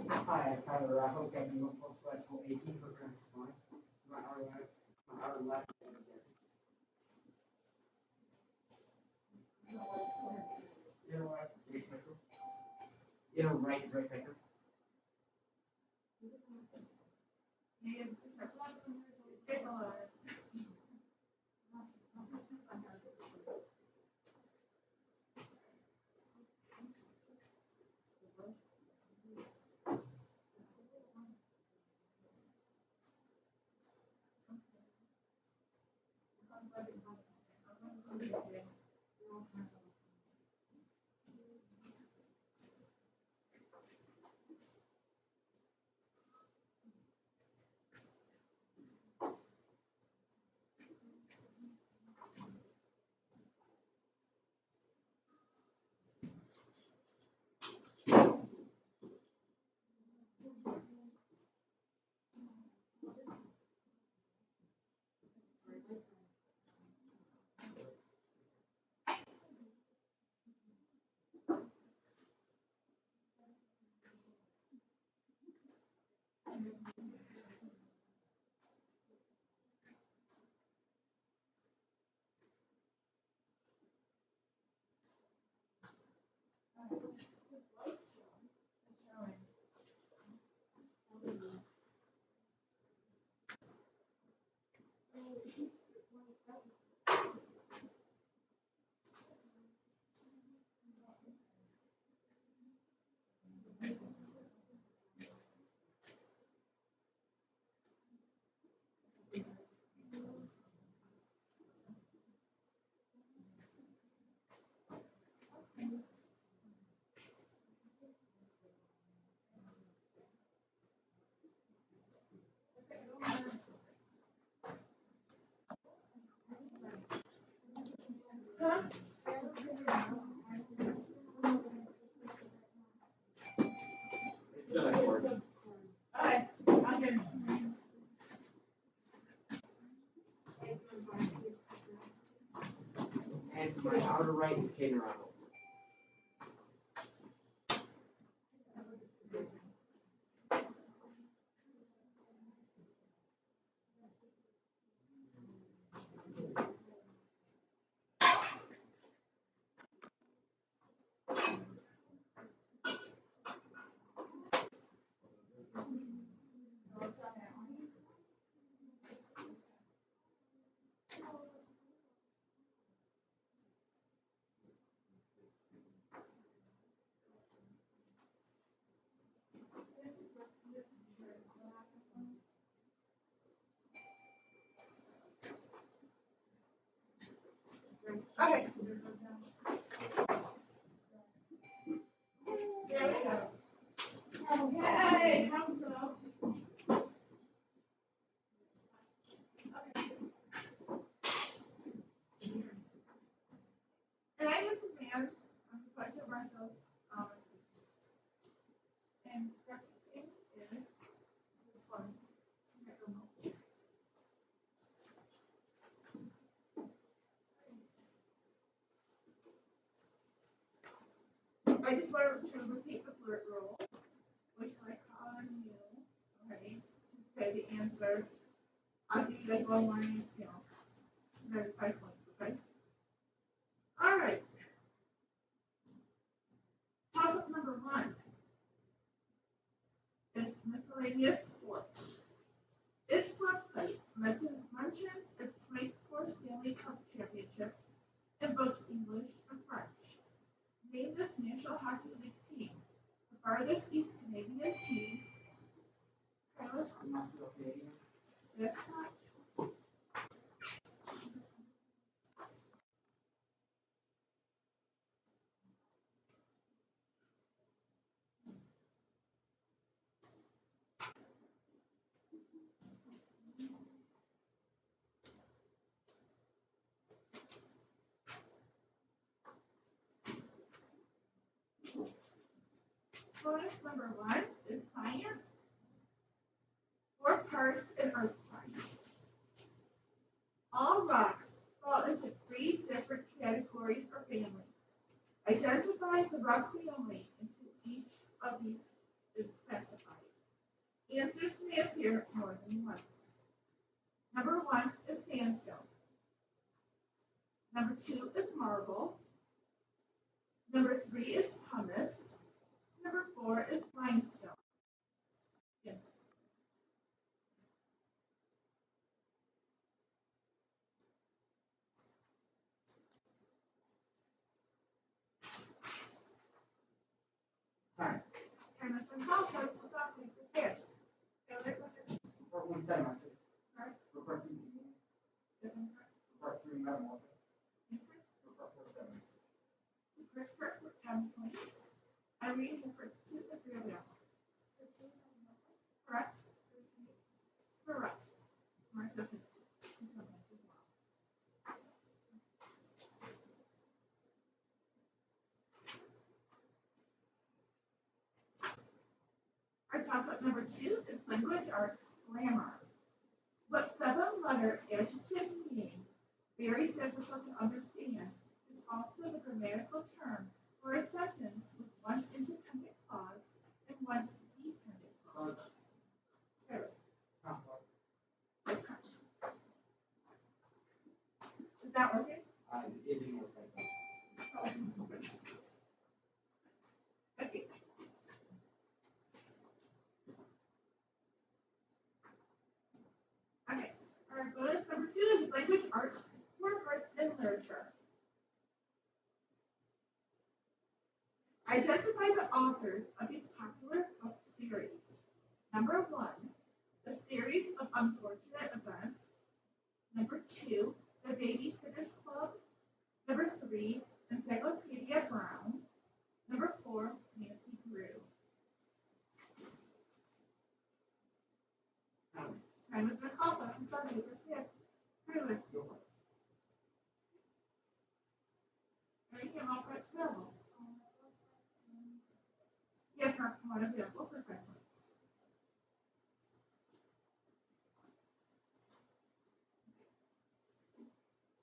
Hi, Tyler. I hope that you will post Festival 18 for Christmas morning. My outer left. You know what? You know, right is right there. And to my outer right is Caden Ronald. Okay. There we go. Okay. And I use some hands. I'm going to run those. And second thing is this one. I just want to repeat the word rule, which I call on you. Okay. Say the answer. I'll give you guys one line, there's 5 points, okay? All right. Topic number 1 is miscellaneous sports. Its website mentions its 24 Stanley Cup championships in both English and French. Name this National Hockey League team. The farthest East Canadian team. Carlos? Montreal Canadiens. That's not. Bonus number 1 is science. 4 parts in earth science. All rocks fall into 3 different categories or families. Identify the rock family into each of these is specified. Answers may appear more than once. Number 1 is sandstone. Number 2 is marble. Number 3 is pumice. Number 4 is limestone. Yeah. Time. And if I'm called, so it's not going to fit. Part 1 sedimentary. Right. For part 2 igneous. Different. For part 3 metamorphic. Different. For part 4 sedimentary. First part for 10 points. I'm reading the first 2 or 3 of them. Correct? Correct. Martha is as well. Our topic number 2 is language arts grammar. What 7-letter adjective meaning, very difficult to understand, is also the grammatical term for a sentence with one independent clause and one dependent clause. Complex. Is that working? It didn't work like that. Okay. Okay. Our bonus number 2 is language arts, 4 arts and literature. Identify the authors of these popular book series. Number 1, the series of unfortunate events. Number 2, the Babysitters Club. Number 3, Encyclopedia Brown. Number 4, Nancy Drew. Time is McCall, that's the subject of this. Really? Ready to all press available. Yes, mark one available for 5 points.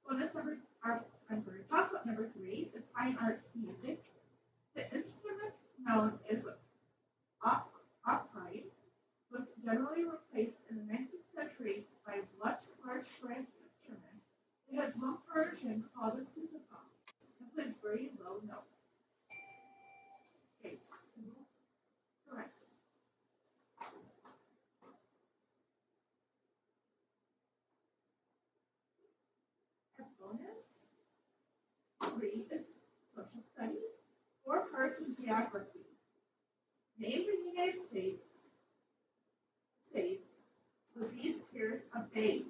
Bonus number, topic number 3 is fine arts music. The instrument known as upright was generally replaced in the 19th century by a much large brass instrument. It has one version called a sousaphone and plays very low notes. Okay, correct. Our bonus 3 is social studies, 4 parts in geography. Name the United States of bays.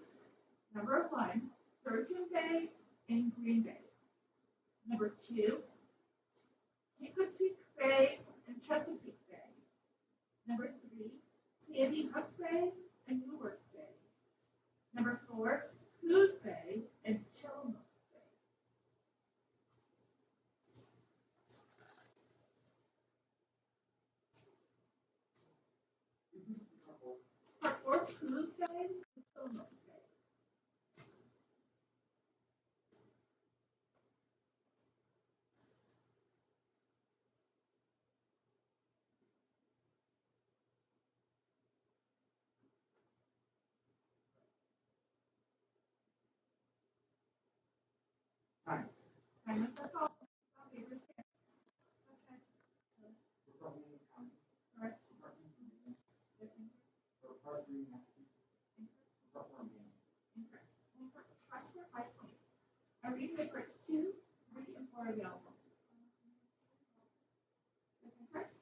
Number 1, Sturgeon Bay and Green Bay. Number 2, Chincoteague Bay and Chesapeake Bay. Number 3, Sandy Hook Bay and Newark Bay. Number 4, Coos Bay and Tillamook Bay. Part 4, Coos Bay and Tillamook Bay. Time. Time is that's all. Okay. We're probably in Wisconsin. Correct. We're probably in Virginia. We're probably in Massachusetts. We're probably in Maine. Question 5 points. I read the first 2, 3, and 4 available. Incorrect.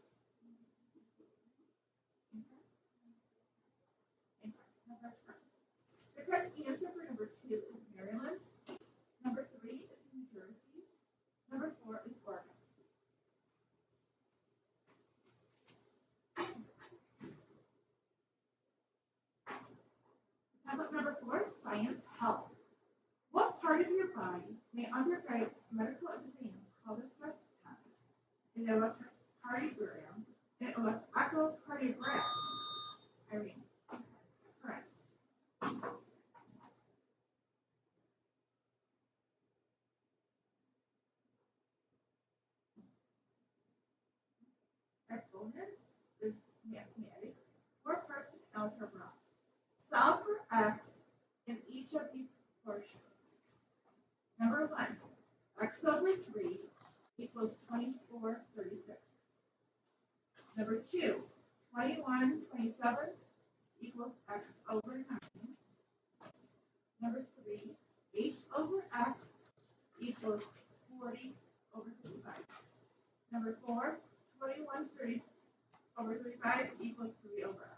The correct answer for number 2 is Maryland. Number 3 is New Jersey. Number 4 is Oregon. How about number 4, science health? What part of your body may undergo medical exams called a stress test, an electrocardiogram, an echocardiogram? Irene. Correct. Our bonus is mathematics. 4 parts of algebra. Solve for x in each of these portions. Number 1, x over 3 equals 24/36. Number 2, 21/27 equals x over 9. Number 3, h over x equals 40 over 35. Number 4, 21/30 over 35 equals 3 over x.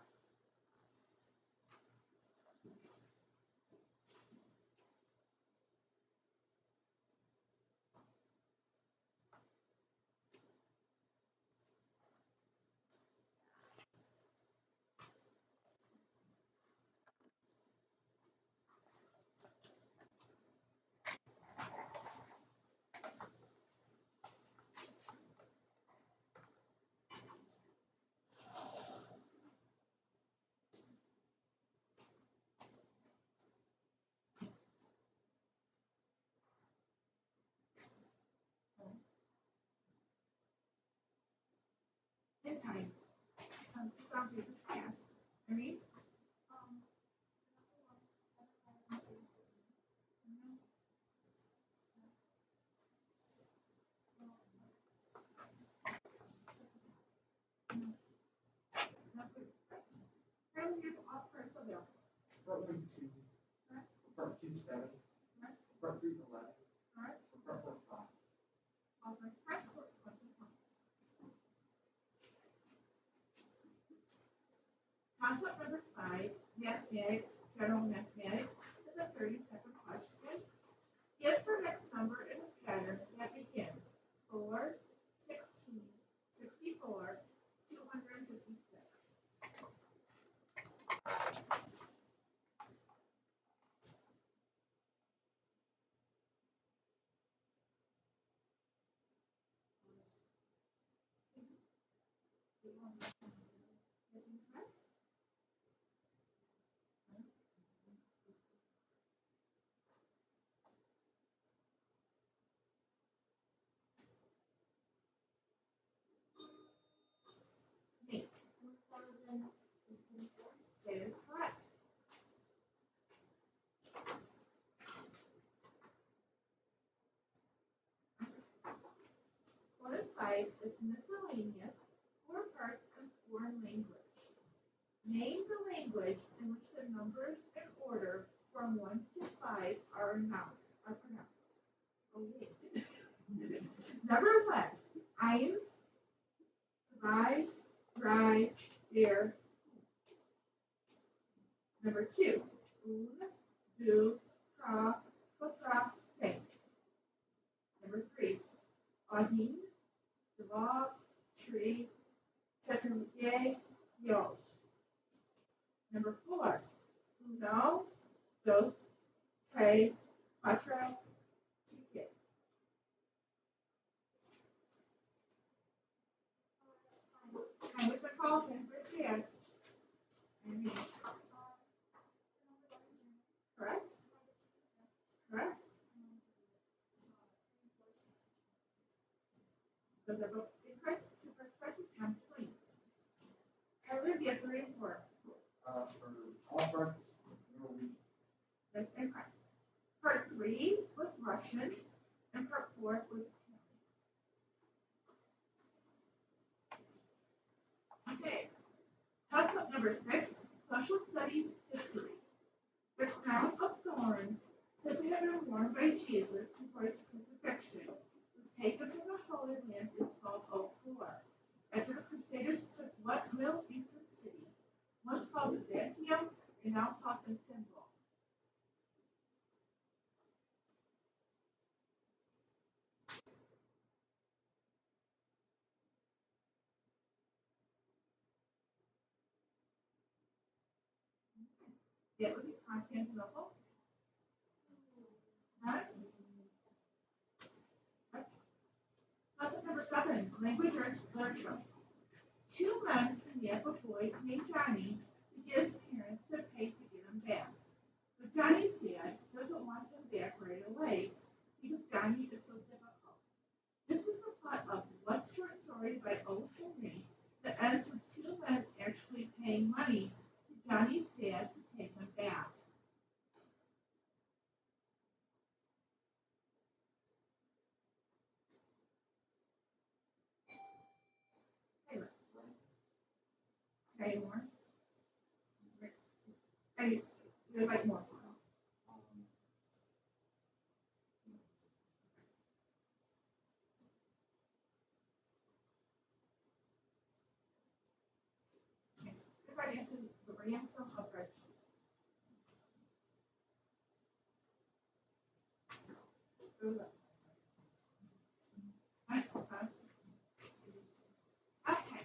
In time. Some papers fast. Irene? How you all parts available? Probably 2. Correct. Probably 2 7. Correct. Probably 11. Correct. Probably 5. All right. Correct. 20 points. Concept number 5, mathematics, general mathematics, is a 30-second question. Give the next number in a pattern that begins 4, 16, 64, 256. Nate. That is correct. What is 5 is miscellaneous, 4 parts and foreign language. Name the language in which the numbers in order from 1 to 5 are pronounced. Oh, wait. Number 1, eins, zwei, drei, vier. Number 2, un, du, tra, potra, say. Number 3, Odin, Devog, tree, Chetrier, Yod. Number 4, uno, dos, tres, cuatro, cinco. Time has been called in for a chance. Correct? Correct? So they're both incorrect. Two first questions, 10 points. Olivia, 3 and 4. For all parts, Norwegian. That's incorrect. Part 3 was Russian, and part 4 was Italian. Okay. Toss up number 6, social studies history. The crown of thorns, said to have been worn by Jesus before his crucifixion, was taken from the Holy Land in 1204. After the Crusaders took what Middle Eastern city, once called Byzantium and now called Istanbul? It would be Constantinople. Huh? Lesson number 7, language arts literature. 2 men kidnap a boy named Johnny to get his parents to pay to get him back. But Johnny's dad doesn't want him back right away because Johnny is so difficult. This is the plot of what short story by O. Henry that ends with 2 men actually paying money to Johnny's dad to take him back. Taylor, any more? Any, would like more? Everybody answers the ransom of Red Sheep. Okay.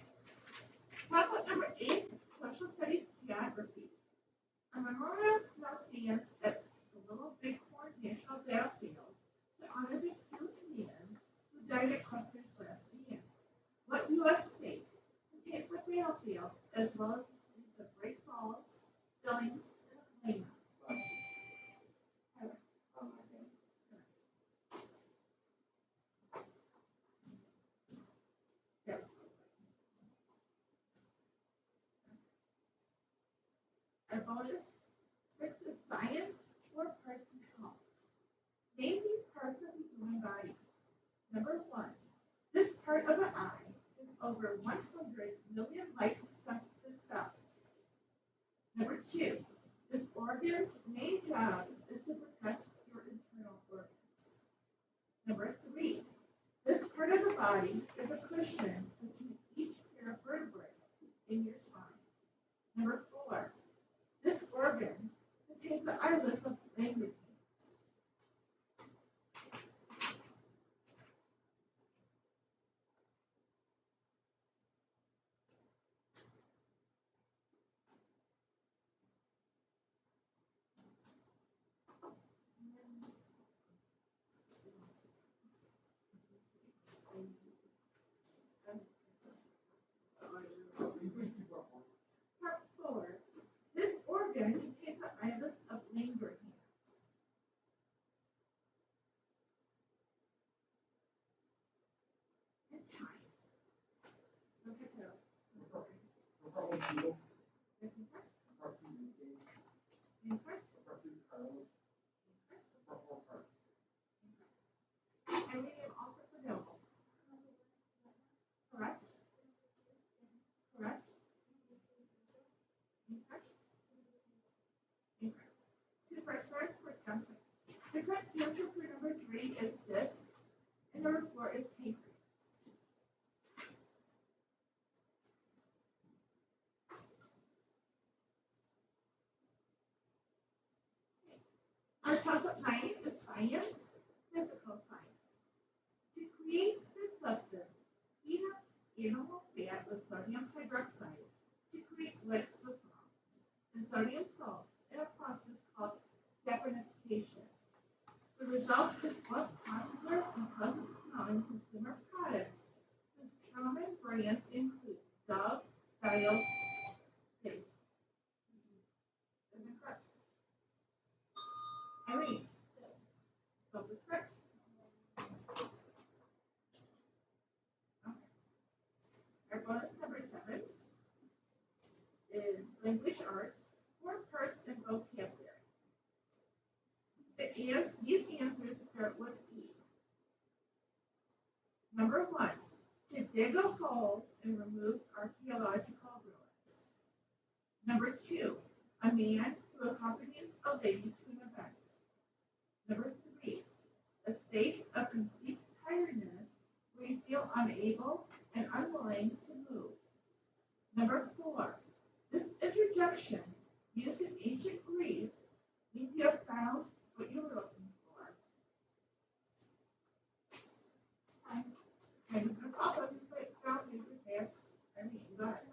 Topic number 8, social studies geography. A memorial now stands at the Little Bighorn National Battlefield to honor the Sioux Indians who died at Custer's last stand. What U.S. state contains the battlefield as well as the cities of Great Falls, Billings, and Helena? Our bonus 6 is science, 4 parts and health. Name these parts of the human body. Number 1, this part of the eye is over 100 million light-sensitive cells. Number 2, this organ's main job is to protect your internal organs. Number 3, this part of the body is a cushion between each pair of vertebrae in your spine. Number 4, this organ contains the eyelids of language. Part 4, this organ contains the eyelids of Langerhans. And time. Look at those. Incorrect. And we name all sorts of noble. Correct? Correct? Incorrect? Incorrect. 2 first words for template. The correct answer for number 3 is disc, and number 4 is pancreas. science, physical science. To create this substance, heat up animal fat with sodium hydroxide to create liquefaction and sodium salts in a process called saponification. The result is what popular and pleasant-smelling consumer products whose common brands include Dove, Dial, Pace. Is it correct? Irene. Dove is correct. Our bonus number 7 is language arts, 4 parts and vocabulary. These answers start with E. Number 1, to dig a hole and remove archaeological ruins. Number 2, a man who accompanies a lady to an event. Number 3, a state of complete tiredness where you feel unable and unwilling to move. Number 4, this interjection used in ancient Greece means you have found what you were looking for. I'm going to pop up and put it down in your pants. I mean, go ahead.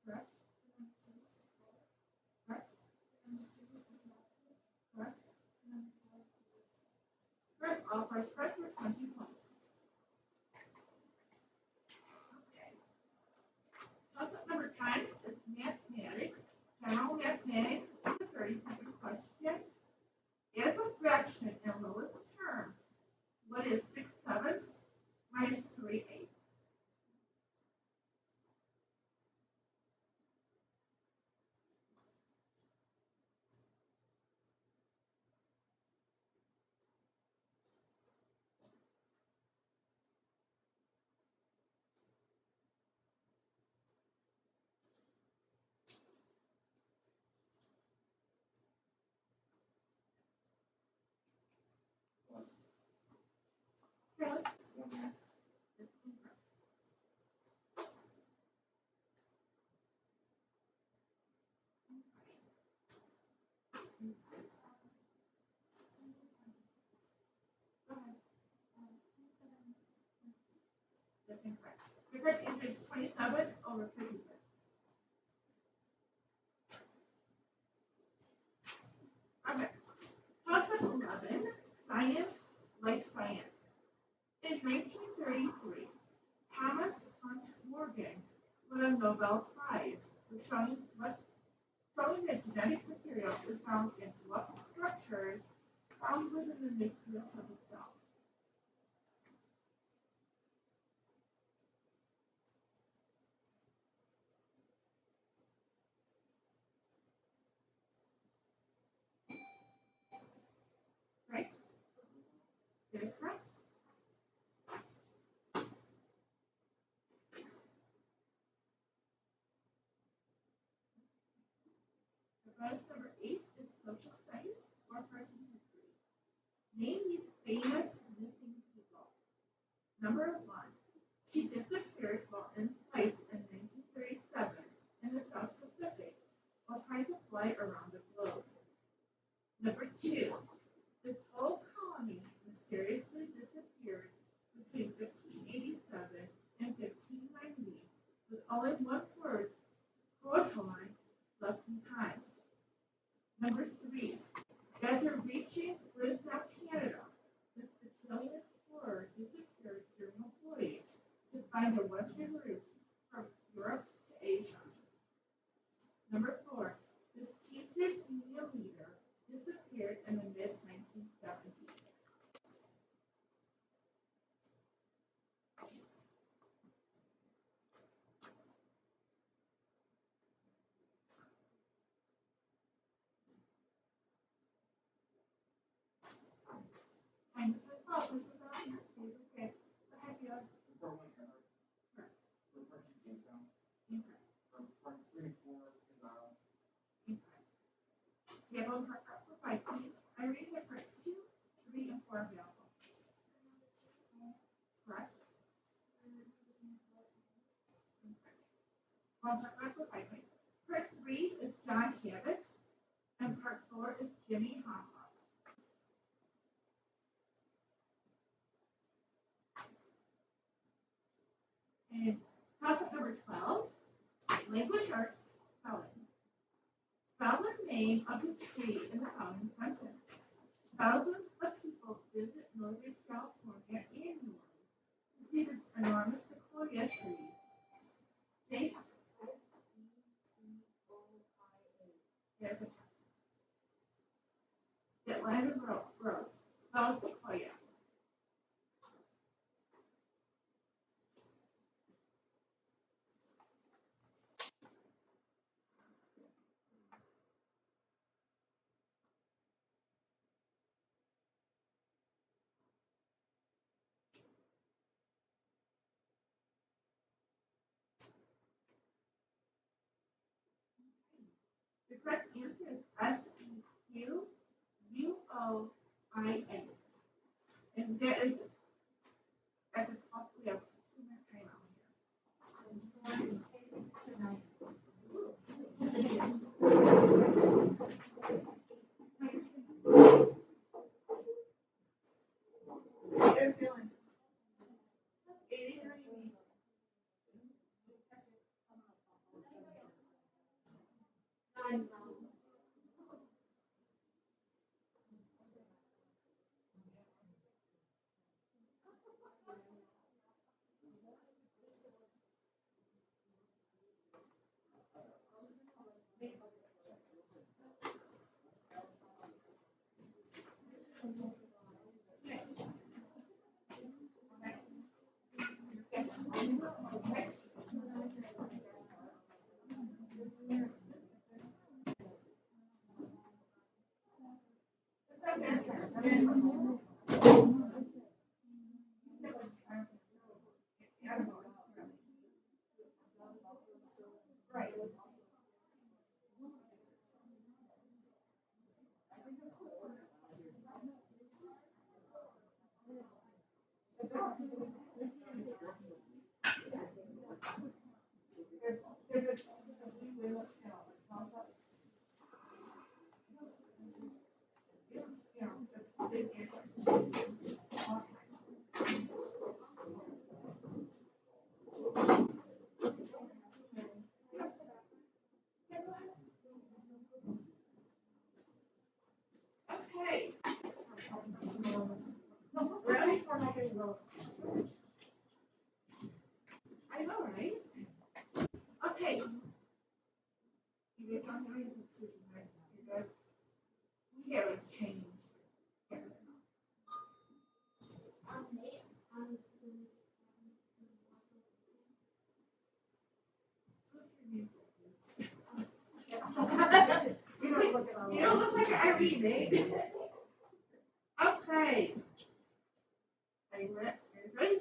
Correct? Correct? Correct? Correct. All first correct for 20 points. Okay. Concept number 10 is mathematics. General mathematics is a 30-second question. As a fraction in lowest terms, what is 6/7 minus 3/8? Really? Go ahead. That's incorrect. The correct answer is 27 over 56. Okay. Concept 11, science, life science. In 1933, Thomas Hunt Morgan won a Nobel Prize for showing that genetic material is found in what structures found within the nucleus of a cell. Right? It is correct. Bonus number 8 is social studies or person history. Name these famous missing people. Number 1, she disappeared while in flight in 1937 in the South Pacific while trying to fly around the globe. Number 2, this whole colony mysteriously disappeared between 1587 and 1590 with only one word, Croatoan, left in time. Number 3, after reaching what is now Canada, this Italian explorer disappeared during a voyage to find a western route from Europe to Asia. Number 4, this Teamsters Union leader disappeared in the mid-1970s. And this is all, this is all your favorite kid. Go ahead, you. For one card. Correct. For person Jamestown. Incorrect. For part 3, 4 is Incorrect. We have over for 5 points. I read the first 2, 3, and 4 available. Correct? Incorrect. Well, part 5 for 5 points. Part 3 is John Cabot, and part 4 is Jimmy Hoffa. And concept number 12, language arts spelling. Spell the name of the tree in the following sentence. Thousands of people visit Northern California annually to see the enormous sequoia trees. States there's a Atlanta Road. Spell sequoia. The correct answer is Sequoia. And that is at the top. We have 2 minute timeout here. Okay. Ready for my result? I know, right? Okay. You guys don't have any decision, right? You guys, we have a change. You don't look like Irene, eh? Okay. Are you ready?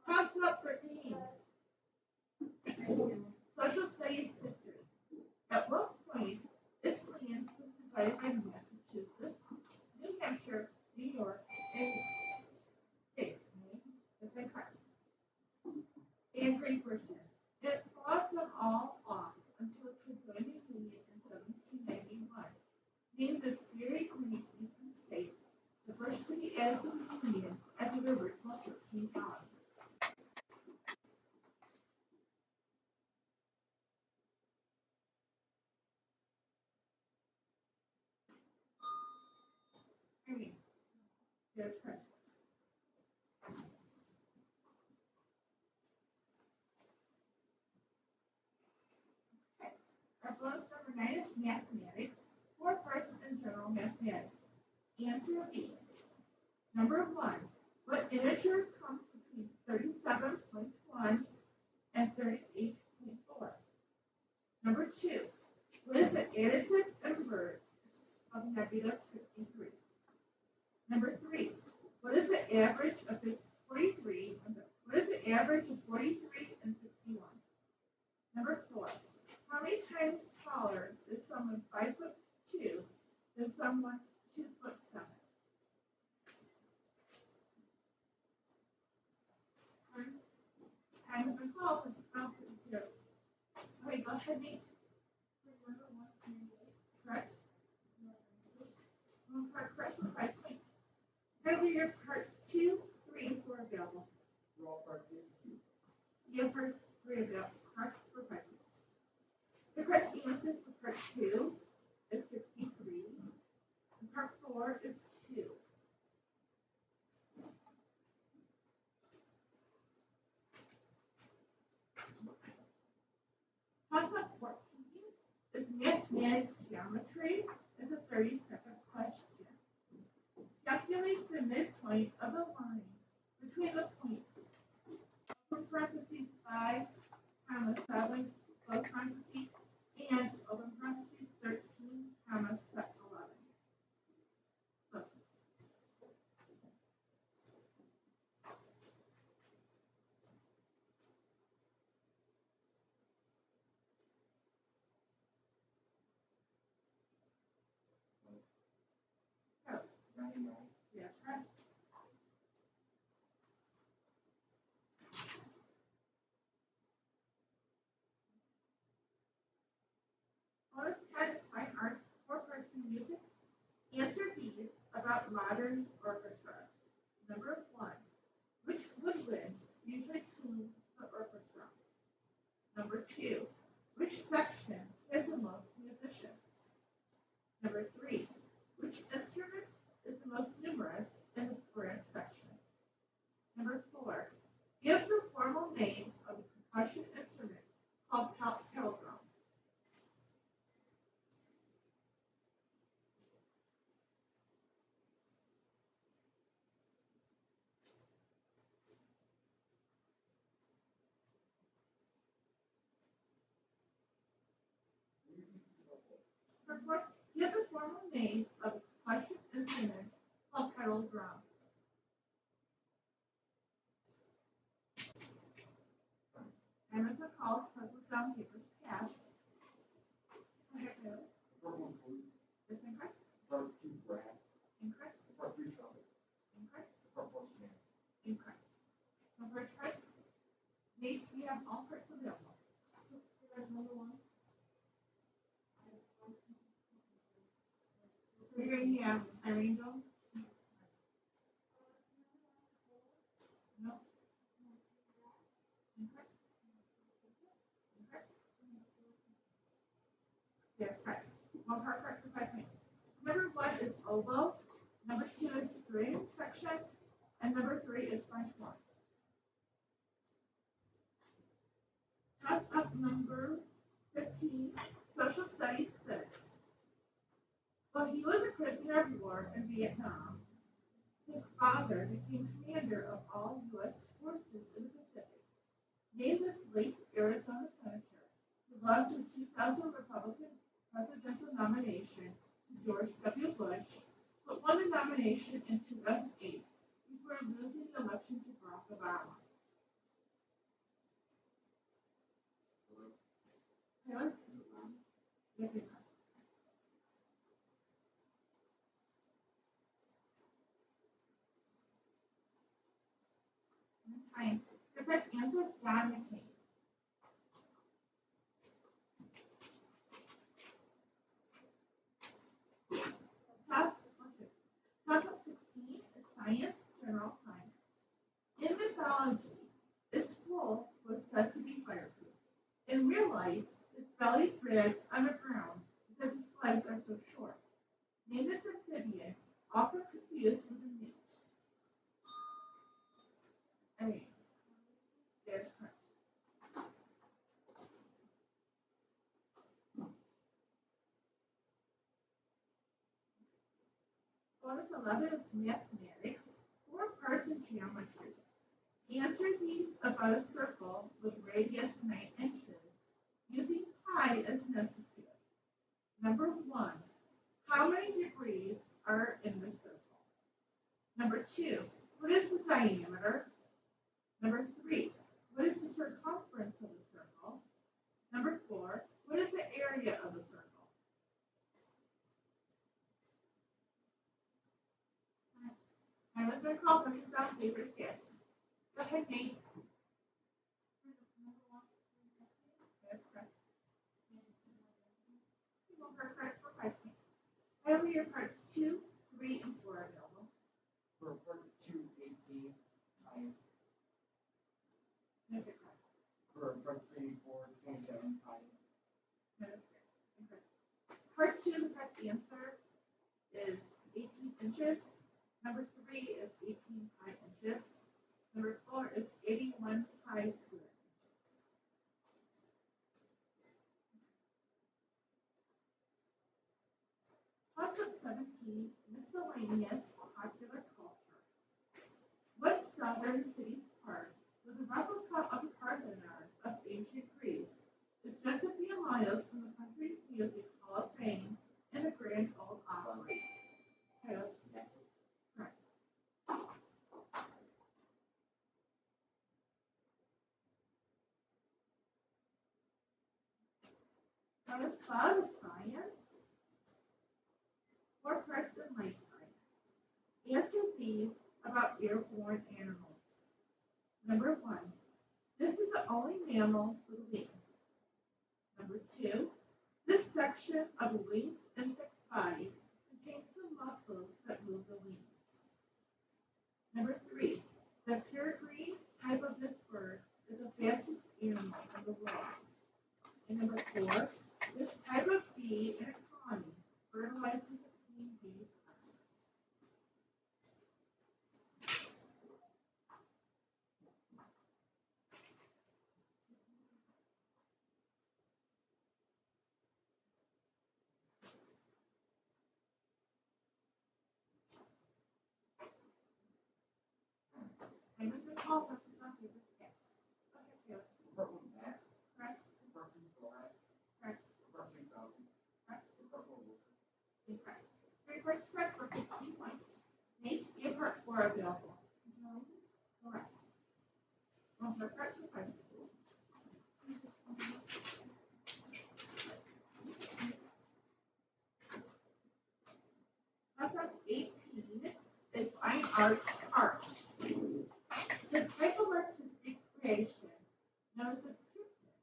Concept 13. Social studies history. At what point this land was divided by Massachusetts, New Hampshire, New York, and states. That's correct. And Great Britain. It fought them all off until it could join the Union in 1791. Named its very green eastern state, the first to be added to the Union after the original 13 colonies. There's correct. Okay. Our bonus number 9 is mathematics. 4 parts in general mathematics. Answer these. Number 1. What integer comes between 37.1 and 38.4? Number 2. What is the additive inverse of negative 63? Number 3. What is the average of 43? What is the average of 43 and 61? Number 4. How many times taller is someone 5'2" than someone 2'7"? Time has been called for the zero. Okay, go ahead, Nate. Correct? Correct. 5 points. Are your parts 2, 3, and 4 available? You have part 3 available. Correct for 5 points. The correct answer for part 2 is 63. And part 4 is 2. Concept 14 is mathematics geometry. It's a 30-second question. Calculate the midpoint of a line between the points open parentheses 5, comma 7, close parentheses, and open parentheses 13, comma set 11. So, so, 99. yes, right. Bonus credits, fine arts, four-person music. Answer these about modern orchestras. Number 1, which woodwind usually tunes the orchestra? Number 2, which section has the most musicians? Number 3, which instrument is the most numerous in the brass section? Number 4, give the formal name of a percussion instrument called kettle drums. Number 4, give the formal name of a percussion instrument called kettle drums. And it's a call, puzzles down, papers pass. Okay, Taylor. Part 1 flute. It's incorrect. Part 2 brass. Incorrect. Part 3 trumpet. Incorrect. Part 4 snare. Incorrect. Number 5. Nate, we have all parts available. There's number 1. We're going to have Irene go. No. Incorrect. Incorrect. Yes, correct. One part correct for 5 points. Number 1 is oboe. Number 2 is string section. And number 3 is French horn. Toss up number 15, social studies 6. While he was a prisoner of war in Vietnam, his father became commander of all U.S. forces in the Pacific. Name this late Arizona senator who lost the 2000 Republican presidential nomination to George W. Bush, but won the nomination in 2008 before losing the election to Barack Obama. Taylor? Yes, you can. Time. The correct answer is John McCain. Topic 16 is science, general science. In mythology, its wool was said to be fireproof. In real life, its belly drags underground because its legs are so short. Name this amphibian, often confused with a newt. Irene. Yes, correct. Bonus 11 is mathematics, 4 parts in geometry. Answer these about a circle with radius 9 inches using pi as necessary. Number 1, how many degrees are in the circle? Number 2, what is the diameter? Number 3, what is the circumference of the circle? Number 4, what is the area of the circle? I'm going to call questions on papers, yes. Go ahead, Nate. That's correct. You will have correct for 5 points. I have your parts 2, 3, and 4 available. For part 2, 18, science. Make it correct. part 3 for 27 pi. Part 2, the correct answer is 18 inches. Number 3 is 18 pi inches. Number 4 is 81 pi square inches. Concept 17, miscellaneous popular culture. What southern city's park was a replica of the Parthenon of ancient Greece? Is just a few miles from the Country Music Hall of Fame and the Grand Ole Opry. Caleb? Correct. Now let's follow science. 4 parts of life science. Answer these about airborne animals. Number 1. This is the only mammal with wings. Number 2. This section of a winged insect's body contains the muscles that move the wings. Number 3. The peregrine type of this bird is the fastest animal in the world. And number 4. This type of bee in a colony fertilizes the queen bee hive. I'm going to call for some favorite pets. Okay, Caleb. Part 1 bat. Correct. Part 2 thorax. Correct. Part 3 falcon. Correct. Part 4 wolf. Incorrect. 3 parts correct for 15 points. Nate, you have part 4 available. Correct. 1 part correct for 5. Concept 18 is fine arts art. The type of artistic creation known as a triptych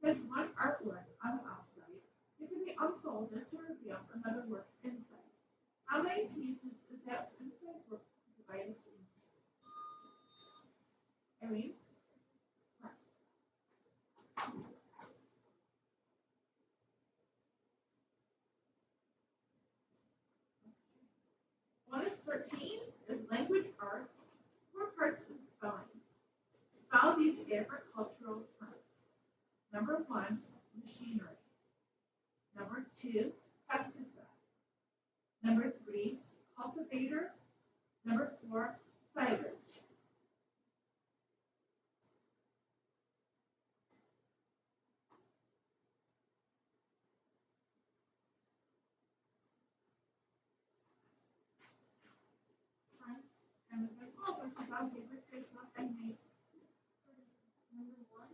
has one artwork on the outside. It can be unfolded to reveal another work inside. How many pieces is that inside work divided into? Irene? Correct. 1 is 13 is language arts. 4 parts in spelling. Spell these agricultural terms. Number 1, machinery. Number 2, pesticide. Number 3, cultivator. Number 4, silage. Time. And it's like, oh, it's about favorite fish, not I made. Number 1,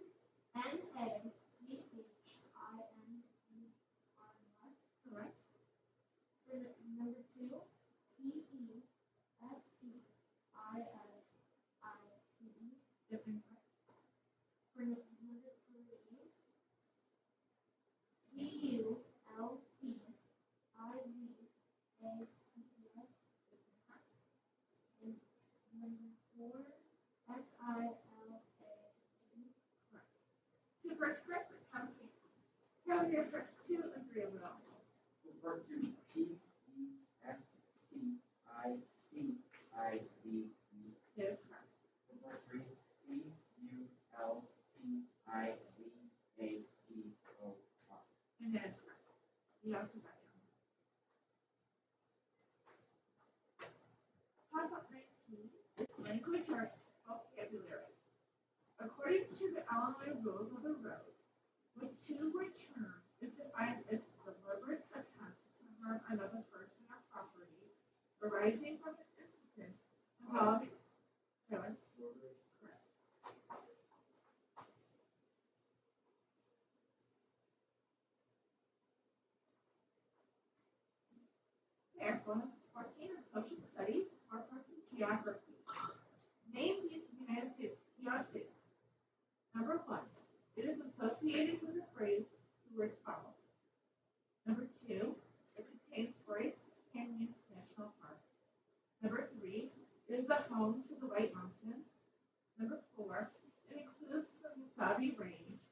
N-A-C-H-I-N-E-R-Y. Correct. For number 2, P-E-S-T-I-S-I-P-E. Different. For number 3, C-U-L-T-I-V-A-T-E-S. And number 4, S-I-L-A-E. Correct. 2 parts correct for 10 points. Caleb, you have parts 2 and 3 available. Part 2 P-E-S-T-I-C-I-V-E. Yes, correct. Part 3 C-U-L-T-I-V-A-T-O-R. And that is correct. You have to back down. Concept 19 is language arts vocabulary. According to the Illinois rules of the road, when 2-word term is defined as deliberate attempt to harm another person or property arising from an incident involving Taylor. Correct. Therefore, 14 is social studies, 4 parts of geography. Name these United States states. Number 1, it is associated with the phrase 2 words follow. Number 2, it contains Bryce Canyon National Park. Number 3, it is the home to the White Mountains. Number 4, it includes the Mesabi Range.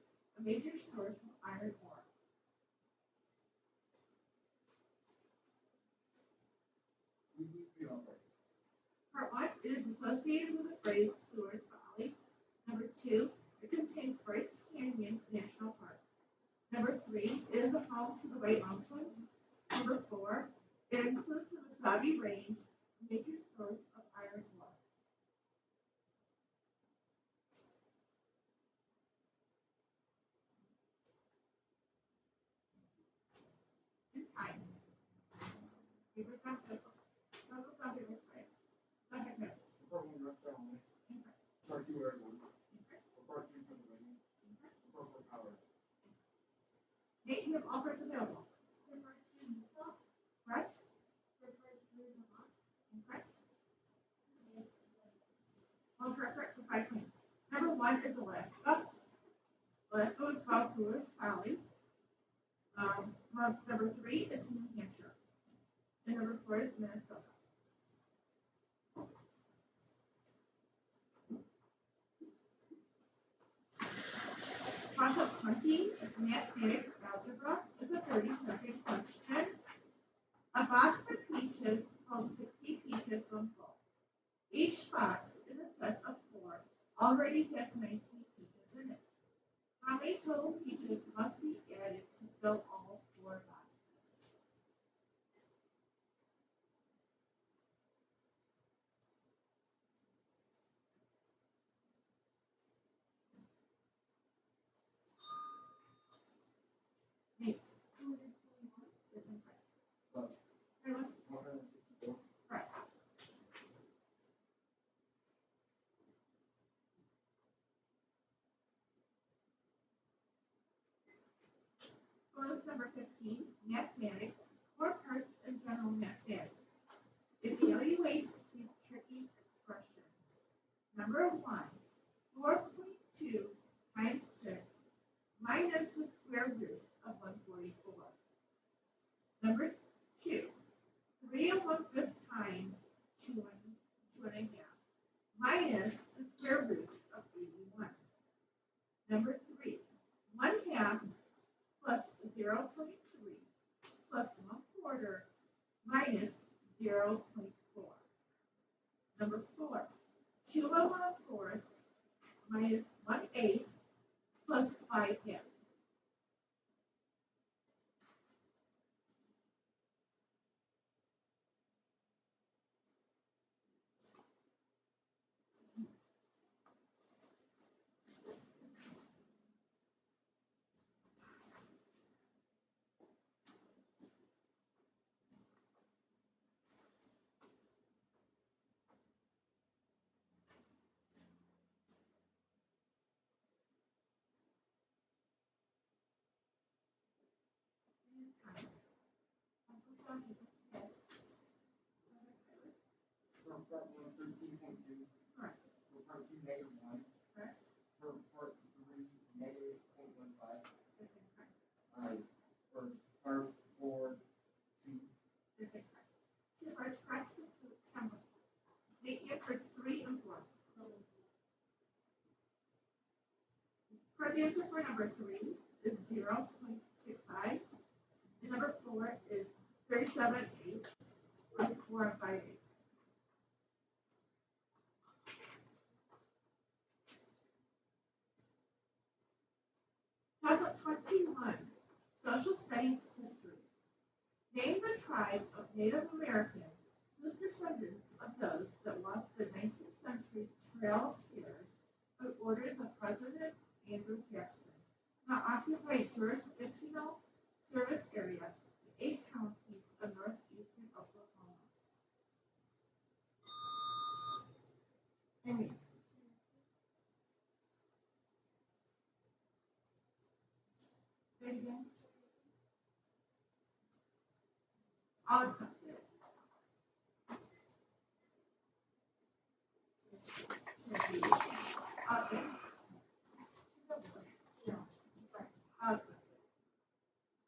Part one, it is associated with the phrase Seward Valley. Number two, it contains Bryce Canyon National Park. Number three, it is a home to the White Mountains. Number four, it includes the Wasabi Range, a major source of iron ore. In time. Favorite topic. Local topic is right. Go ahead, Chris. Part one, North Carolina. Part two, Arizona. Part three, Pennsylvania. Part four, Colorado. Nate, you have offers available. Correct? Correct? Well, correct for 5 points. Number one is Alaska. Alaska is called Seward Valley. Number three is New Hampshire. And number four is Minnesota. Concept 20 is mathematics algebra. It's a 30-second question. A box of peaches holds 60 peaches when full. Each box in a set of 4 already has 19 peaches in it. How many total peaches must be added to fill all 4 boxes? Nate. Is incorrect. Close. Taylor? 164. Correct. Bonus number 15, mathematics, 4 parts in general mathematics. Evaluate these tricky expressions. Number 1, 4.2 times 6 minus the square root of 144. Number 2, 3 and 1/5 times 2 and a half minus the square root of 81. Number 3, 1/2 plus 0.3 plus 1/4 minus 0.4. Number 4, 2 and 1/4 minus 1/8 plus 5/2. For part one, 13.2. Correct. For part two, -1. Correct. For part three, -0.15. That's incorrect. For part four, 2. That's incorrect. Two parts correct to chemicals. Nate answered 3 and 4. Correct answer for number 3 is 0.65. And number 4 is 37/8. Or 4 5/8. Puzzle 21, Social Studies History. Name the tribe of Native Americans whose descendants of those that walked the 19th century Trail of Tears by orders of President Andrew Jackson now occupy jurisdictional service area in 8 counties of northeastern Oklahoma. Amy. Say it again. I'll accept it. I'll accept it. I'll accept it.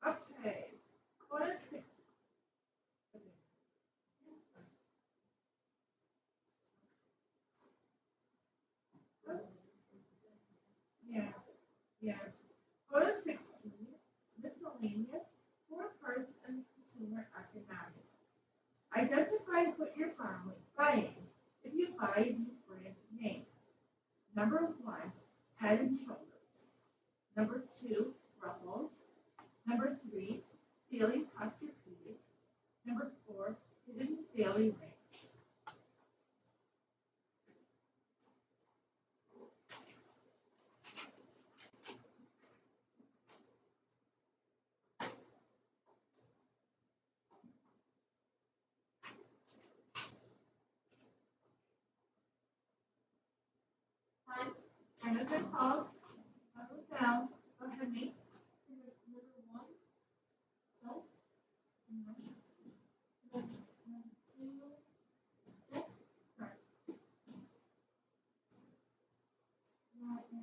Okay. What is 6? Yeah. Yeah. What is 16? Miscellaneous, 4 parts in consumer economics. Identify Identify what you're buying if you buy these brand names. Number 1, Head and Shoulders. Number 2, Ruffles. Number 3, Sealy Posturepedic. Number 4, Hidden Valley Ranch. Time has been called. Settle down. Go ahead, Nate. Number 1, soap. Number 2, desk. Correct. Number 3,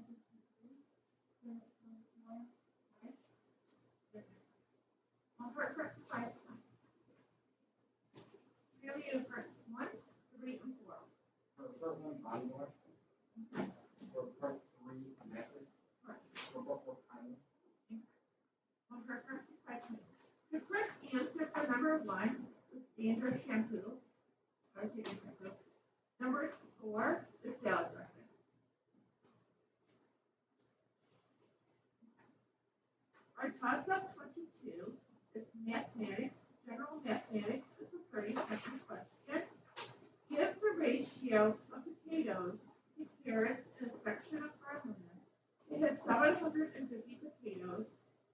one. I'll hurt for 5 times. Really, you hurt 1, 3, and 4. For part one, body wash. For part three, method. Correct. For part four, kind. I'll hurt for 5 times. The correct answer for number 1 is dandruff shampoo. Shampoo. Number 4 is salad dressing. Our toss-up 22 is mathematics. General mathematics is a 30-second question. Give the ratio of potatoes to carrots in a section of farmland. It has 750 potatoes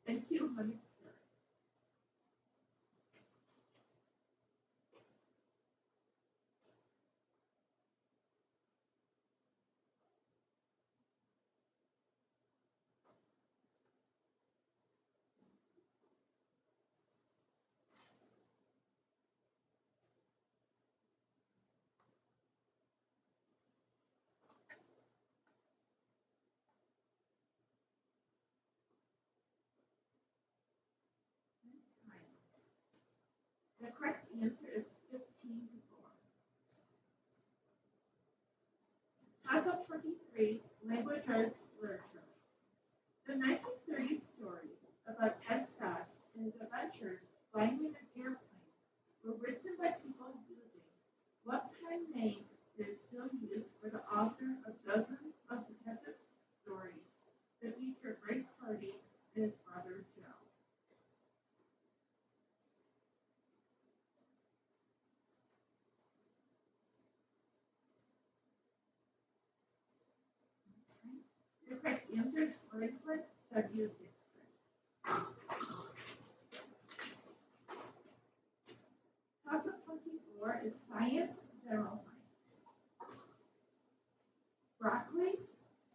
and 200 carrots. The correct answer is 15 to 4. Toss-up 23, language arts literature. The 1930s stories about Ted Scott and his adventures flying in an airplane were written by people using what pen name is still used for the author of dozens of detective stories that feature Ray Hardy and his brother Joe. The correct answer is Franklin W. Dixon. Toss-up 24 is science, general science. Broccoli,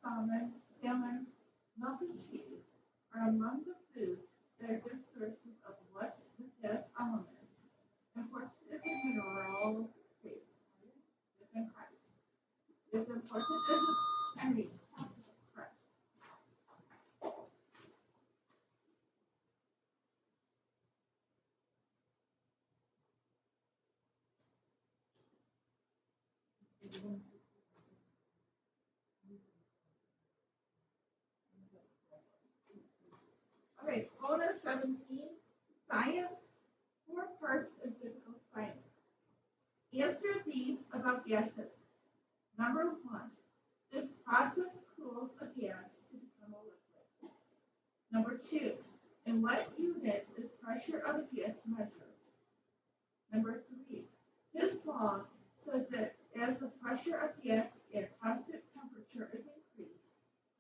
salmon, milk, and cheese are among the foods that are good sources of what potassium element, important as a mineral base. It's incorrect. It's important as a correct. Okay, bonus 17, science, 4 parts of physical science. Answer these about gases. Number 1, this process cools a gas to become a liquid. Number 2, in what unit is pressure of a gas measured? Number 3, this law says that as the pressure of gas at constant temperature is increased,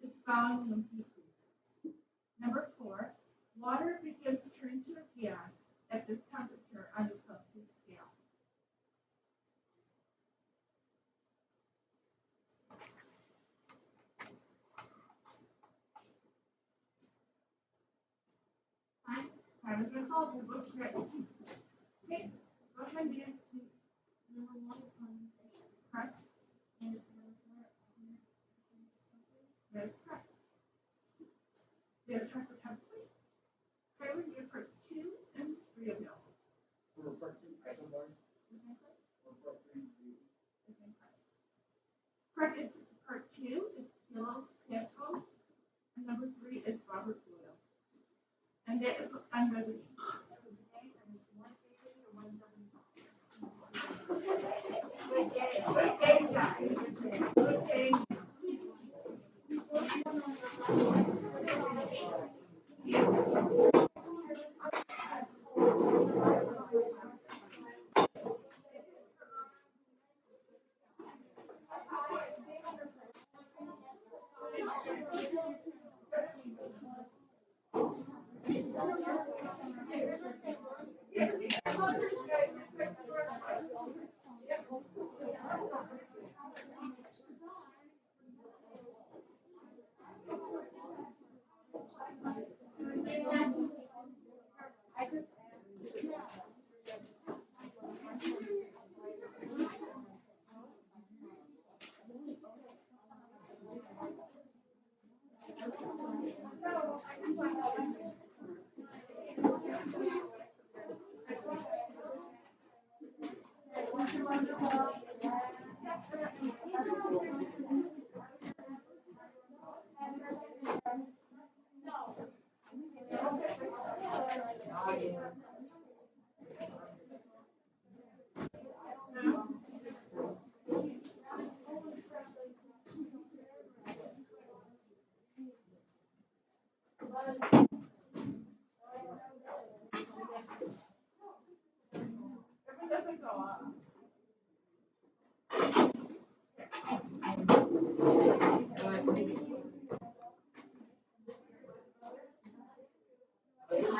its volume decreases. Number 4, water begins to turn to a gas at this temperature on the Celsius scale. Time has been called. The book's ready. Okay, go ahead, Dan. Number 1, condensation. Correct. And number 4, That is correct. The other track would have 3. Kylie, you have parts 2 and 3 available. For part two, isobar. Is that correct? For part three, beauty. Is that correct? Correct is part 2 is Kilo Pascals, and number 3 is Robert Boyle. And that is unread. Okay. If it doesn't go up.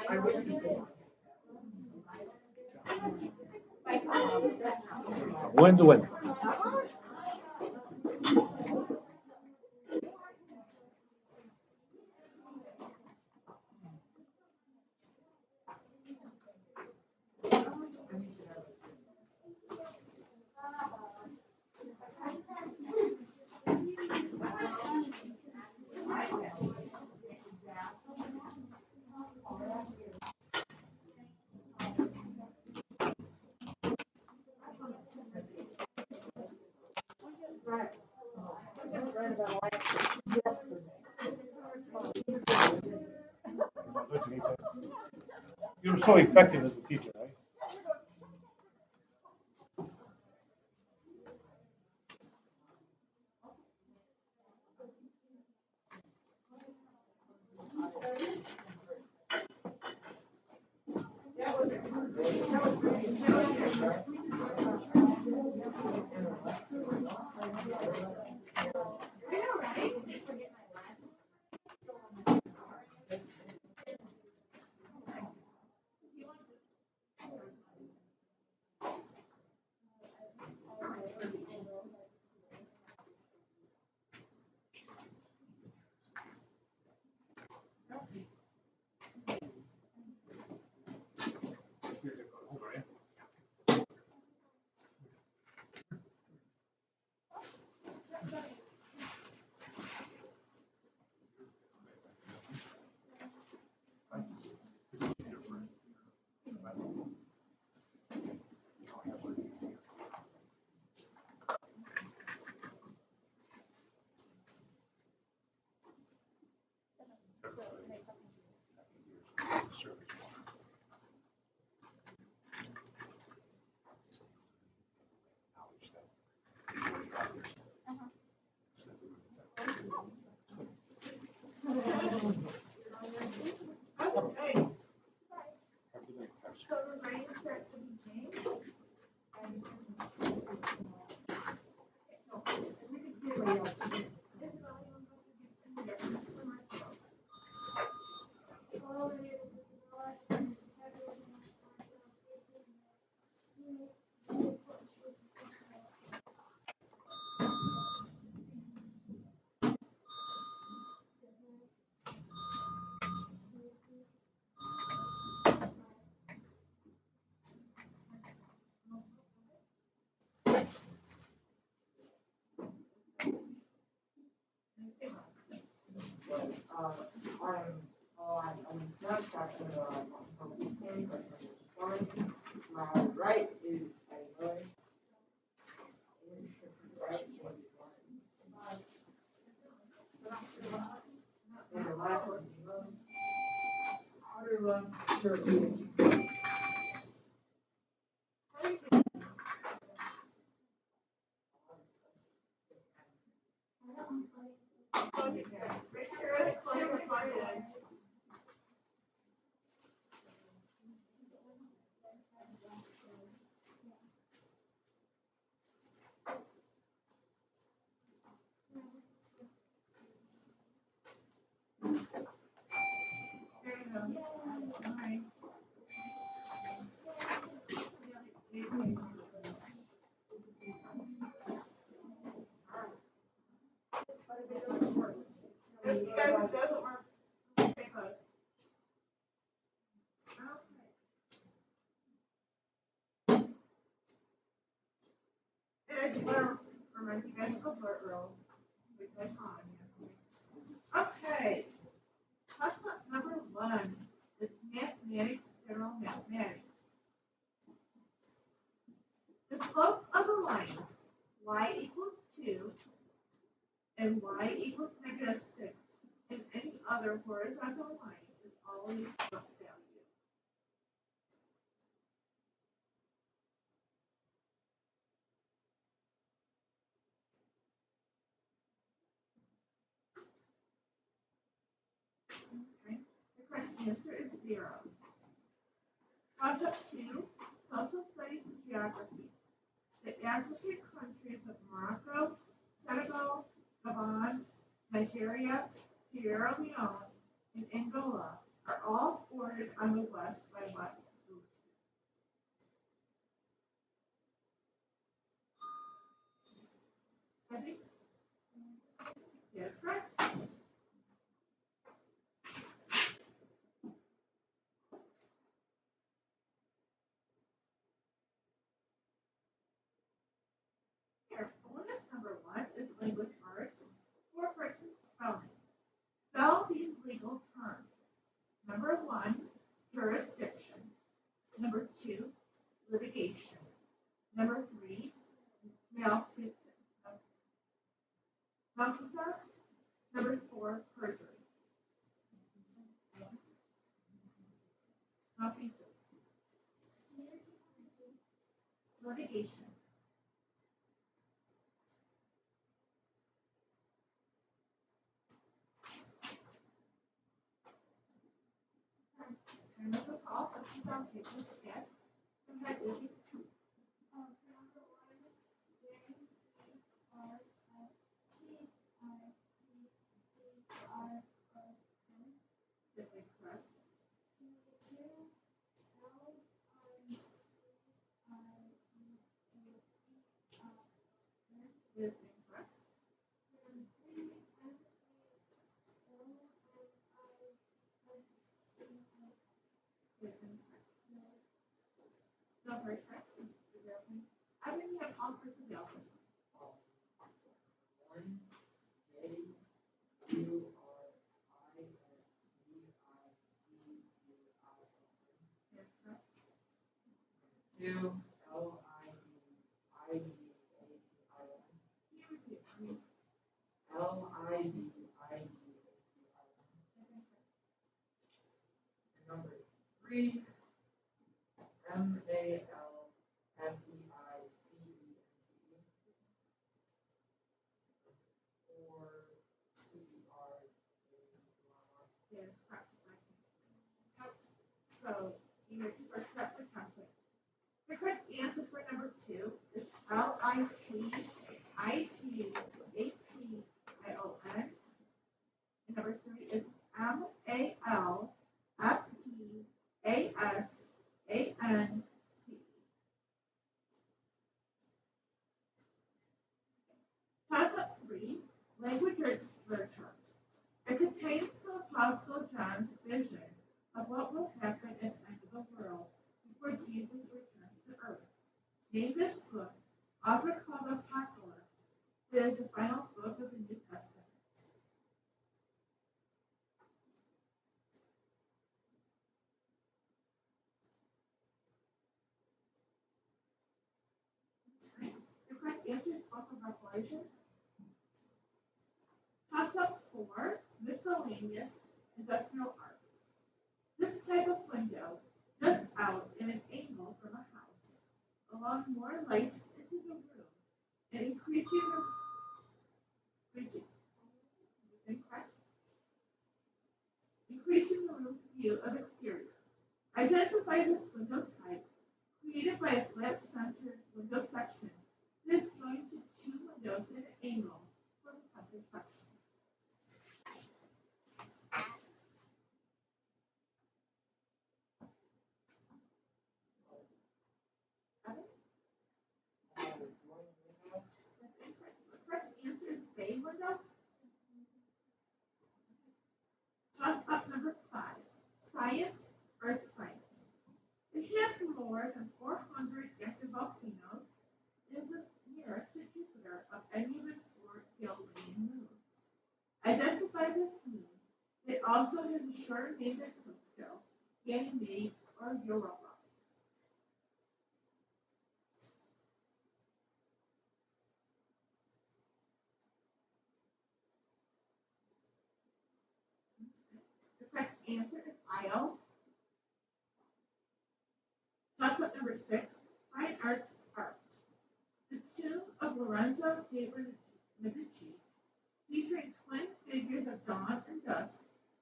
I wish you said. Win to win. You're so effective as a teacher, right? Okay. So we're ready to start the game. On Snapchat, my right is a million. Right is 1. And the left one is a million. Outer left, 13. just want to remind you guys of the alert rule. Which I on. Okay. Concept number 1 is mathematics, general mathematics. The slope of the lines y equals 2 and y equals -6 and any other horizontal line is always what value. Okay. The correct answer is 0. Concept 2, social studies and geography. The African countries of Morocco, Senegal, Gabon, Nigeria, Sierra Leone, and Angola are all bordered on the west by what group? I think yes, correct. Here, bonus number 1 is language arts, 4 parts and spelling. Spell these legal terms. Number 1, jurisdiction. Number 2, litigation. Number 3, malfeasance. Number 4, perjury. Malfeasance. Litigation. And that's a call. Let's keep on taking it. Yes. Go ahead, Izzy. Number 1, J-R-S-T-I-C-I-C-R-O-N. Is that correct? Number 2, L-I-C-I-E-A-C-I-O-N. Is incorrect. Number 3, M-A-L-M-I-S-C-I. Is incorrect. No, very correct. I didn't have all sorts of yellow. One, J-U-R-I-S-B-I-C-T-I-O-N. Is correct. 2, L-I-B-I-D-A-C-I-O-N. Can you repeat for me? L-I-B-I-D-A-C-I-O-N. Is incorrect. And number 3, M-A-L-F-E-I-C-E-N-T-E. 4, P-E-R-A-U-R-R. Is correct. So, you are correct for conflict. The correct answer for number 2 is L-I-T-I-T-A-T-I-O-N. And number 3 is M-A-L-F-E-A-S-A-N-C. Concept 3, language literature. It contains the Apostle John's vision of what will happen at the end of the world before Jesus returns to earth. Name this book, often called Apocalypse. It is the final book of the New Testament. The correct answer is Book of Revelation. Concept 4, miscellaneous industrial arts. This type of window juts out in an angle from a house, allowing more light into the room and increasing the room's view of exterior. Identify this window type created by a flat-centered window section that is joined to 2 windows at an angle for the center section. Evan? That's incorrect. The correct answer is bay window. Toss up number 5. Science, earth science. It has more than 400 active volcanoes. It is the nearest to you're welcome. The correct answer is aisle. Concept number 6, fine arts art. The tomb of Lorenzo de Medici, featuring twin figures of dawn and dusk,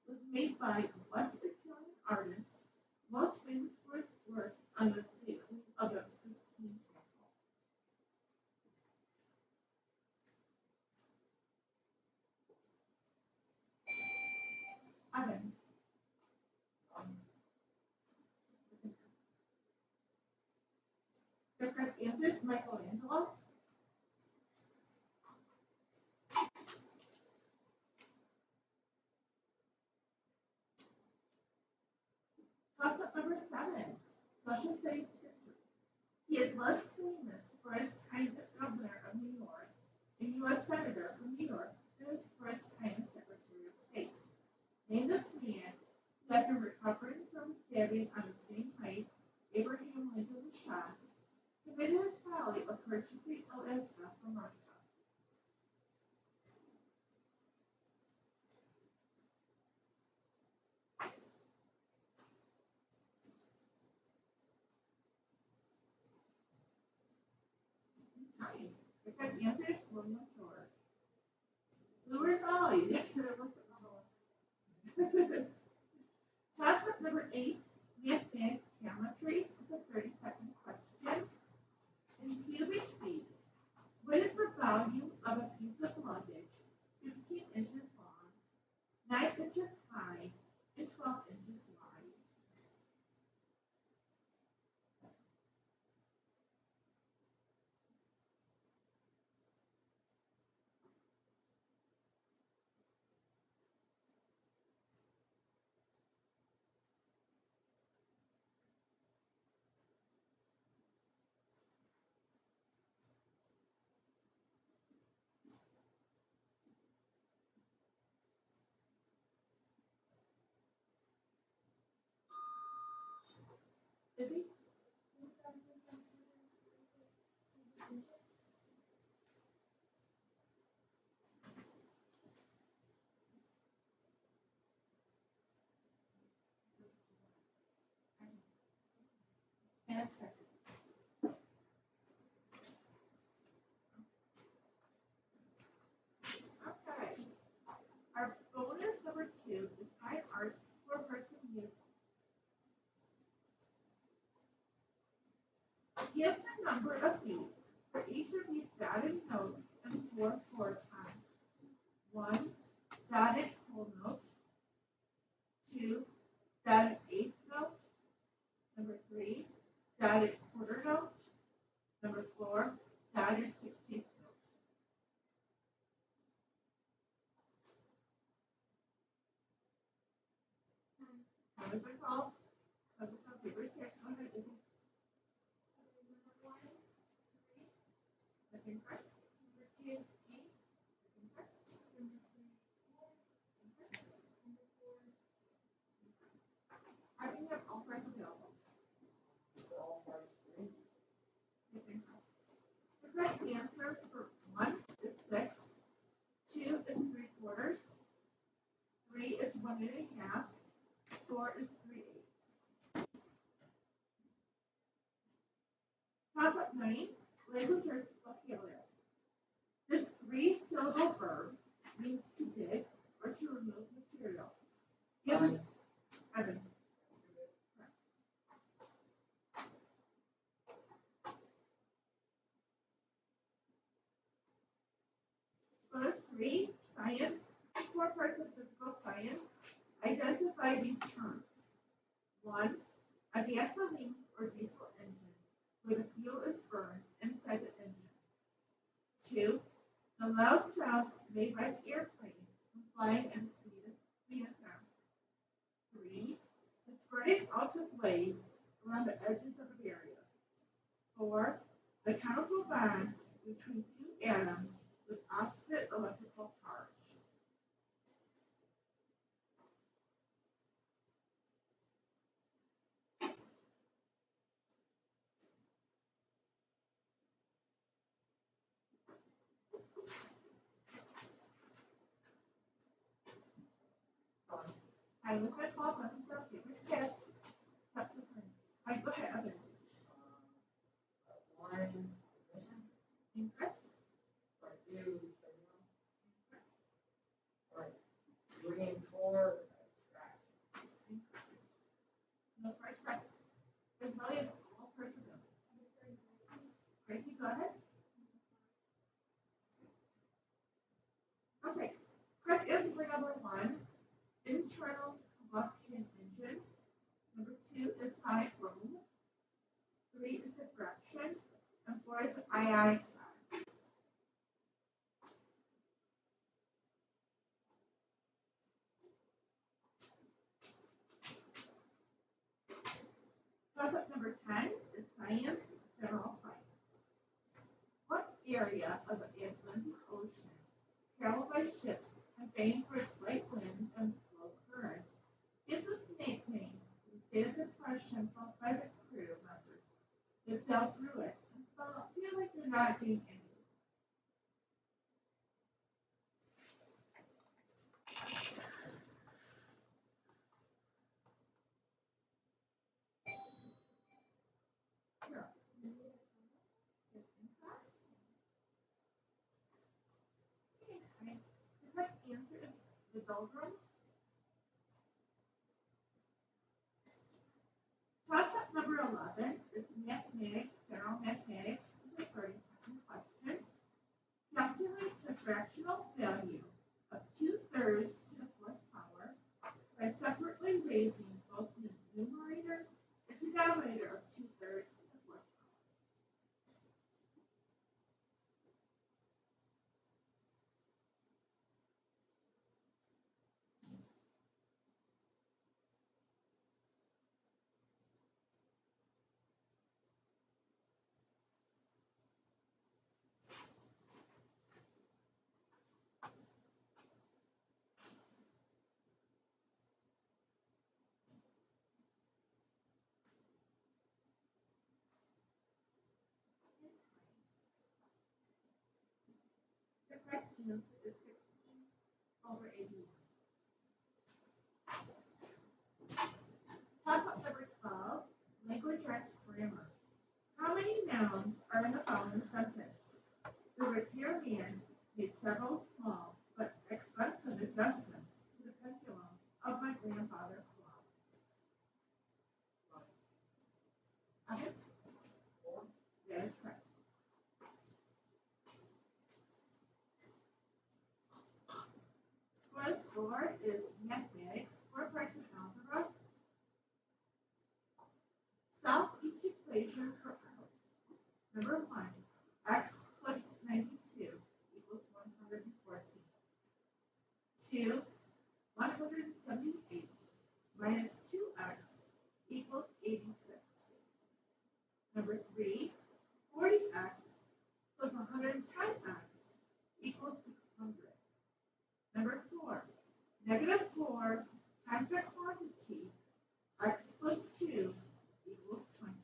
was made by what Italian artist most famous for his work on the ceiling of the Sistine Chapel? Evan. The correct answer is Michelangelo. Concept number 7, social studies history. He is less famous for his time as governor of New York and U.S. Senator from New York than for his time as Secretary of State. Name this man who, after recovering from stabbing on the same night Abraham Lincoln was shot, committed his folly of purchasing Alaska from Russia. Time. The correct answer is William Short. Bluer Valley. Yes, there was another one. Concept number 8, mathematics geometry. It's a 30-second question. In cubic feet, what is the volume of a piece of luggage 16 inches long, 9 inches high, and 12 inches wide? Izzy? 2,500 inches. And check. Okay. Our bonus number 2 is fine arts for person music. Give the number of beats for each of these dotted notes and 4 chord times. 1, dotted whole note. 2, dotted eighth note. Number 3, dotted quarter note. Number 4, dotted 16th note. How is it called? How is it called? Paper, scissors, go ahead, Izzy. Number 1, 3. That's incorrect. Number 2, 8. That's incorrect. Number 3, 4. Number 4, I think you have all parts available. All parts 3. That's incorrect. The correct answer for 1 is 6. 2 is 3 quarters. 3 is 1 1/2. 4 is 3/8. Concept 9, language arts vocabulary. This 3-syllable verb means to dig or to remove material. Give us, Evan. Bonus 3, science. 4 parts of physical science. Identify these terms. 1, a gasoline or diesel engine where the fuel is burned inside the engine. 2, the loud sound made by the airplane when flying at the speed of sound. 3, the spreading out of waves around the edges of an area. 4, the chemical bond between 2 atoms with opposite electrical charge. I was my fault, let me stop you. Yes. That's the thing. I go ahead, Evan. One, submission. Incorrect. Part two, terminal. Part three and four, abstraction. No, first correct. There's really a whole person. Gracie, go ahead. Okay. Correct answer for number one, internal combustion engine. Number two is sonic boom. Three is diffraction. And four is ionic. Concept number 10 is science, general science. What area of the Atlantic Ocean, traveled by ships and famed for its light winds and slow current, gives its nickname to the state of depression felt by the crew members that sail through it and feel like they're not doing anything? Sure. Okay, the correct answer is the doldrums. Concept number 11 is mathematics, general mathematics. This is a 30-second question. Calculate the fractional value of 2/3 to the fourth power by separately raising both the numerator and denominator of 2/3 to the fourth power. The correct answer is 16/81. Concept number 12, language arts grammar. How many nouns are in the following sentence? The repairman made several small but expensive adjustments to the pendulum of my grandfather's clock. Okay, Four. that is correct. Quiz 4 is mathematics, 4 parts of algebra. Solve each equation for us. Number 1, x plus 92 equals 114. 2, 178 minus 2x equals 86. Number 3, 40x plus 110x equals 600. Number 4, negative 4 times the quantity x plus 2 equals 20.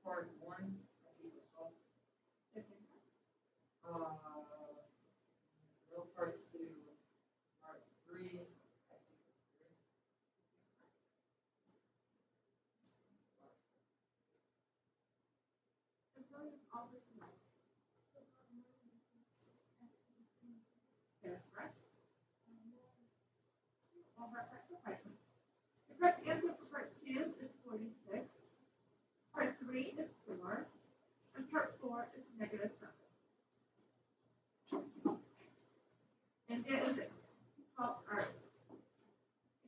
Part one, that's equals 12. No, part two, part three, that's equals 3. That's correct. All right, that's the question. The correct answer for part 2 is 46. Part 3 is 4. And part 4 is negative 7. And it is called art.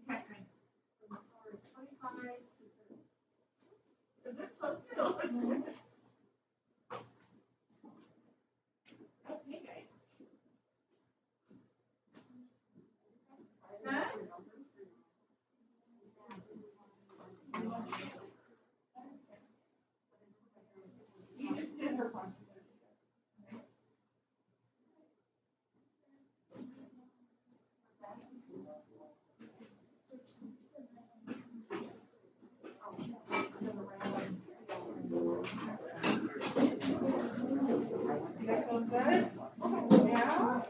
Okay, fine. Sorry, 25 to 30. Is this close to? You guys feel good? Yeah? Huh?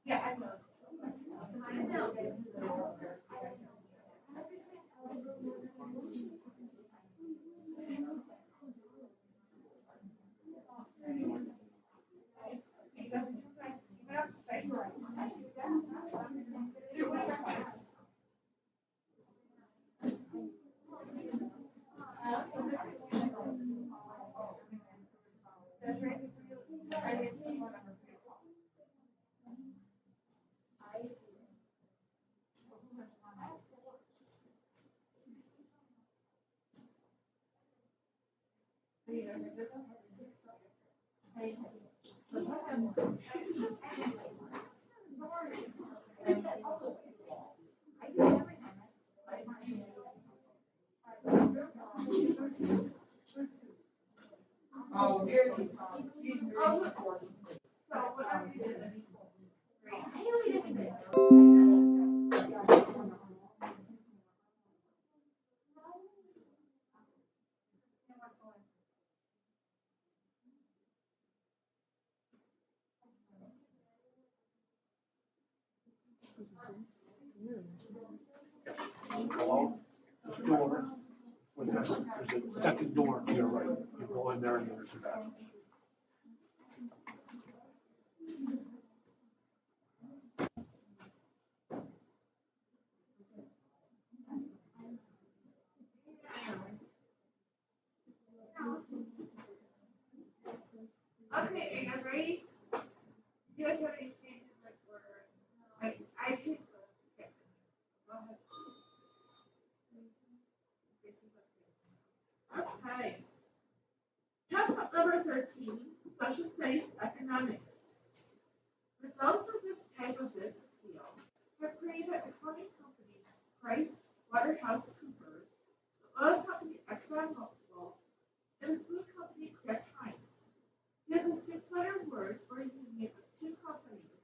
Yeah, I know. Oh, here he's really four. So whatever you did, Go out this door, there's a second door to your right. You go in there and there's your bathroom. okay, are you guys ready? You guys have any changes that were, I should, yeah. Go ahead. Okay. Textbook number 13, Social Studies Economics. Results of this type of business deal have created accounting company Price Waterhouse Coopers, the oil company ExxonMobil, and the food company Kraft Heinz. It is a six-letter word for a union of two companies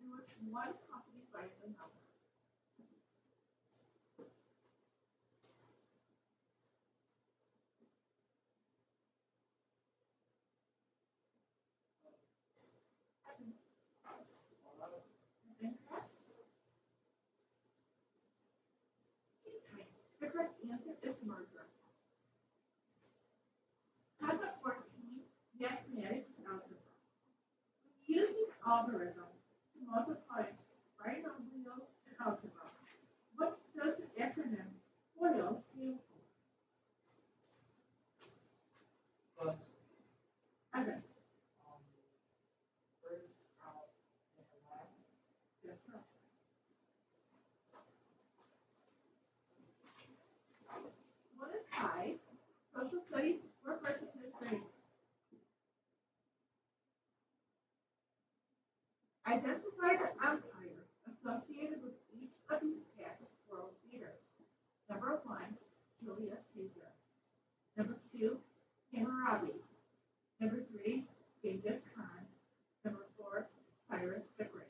in which one company buys another. The correct answer is merger. Concept 14, mathematics algebra. Using algorithms to multiply binomials in algebra, what does the acronym FOIL stand for? But, Evan, first, and last. that's correct. What is 5? Social studies or versus history? Identify the empires associated with each of these past world leaders. Number 1, Julius Caesar. Number 2, Hammurabi. Number 3, Genghis Khan. Number 4, Cyrus the Great.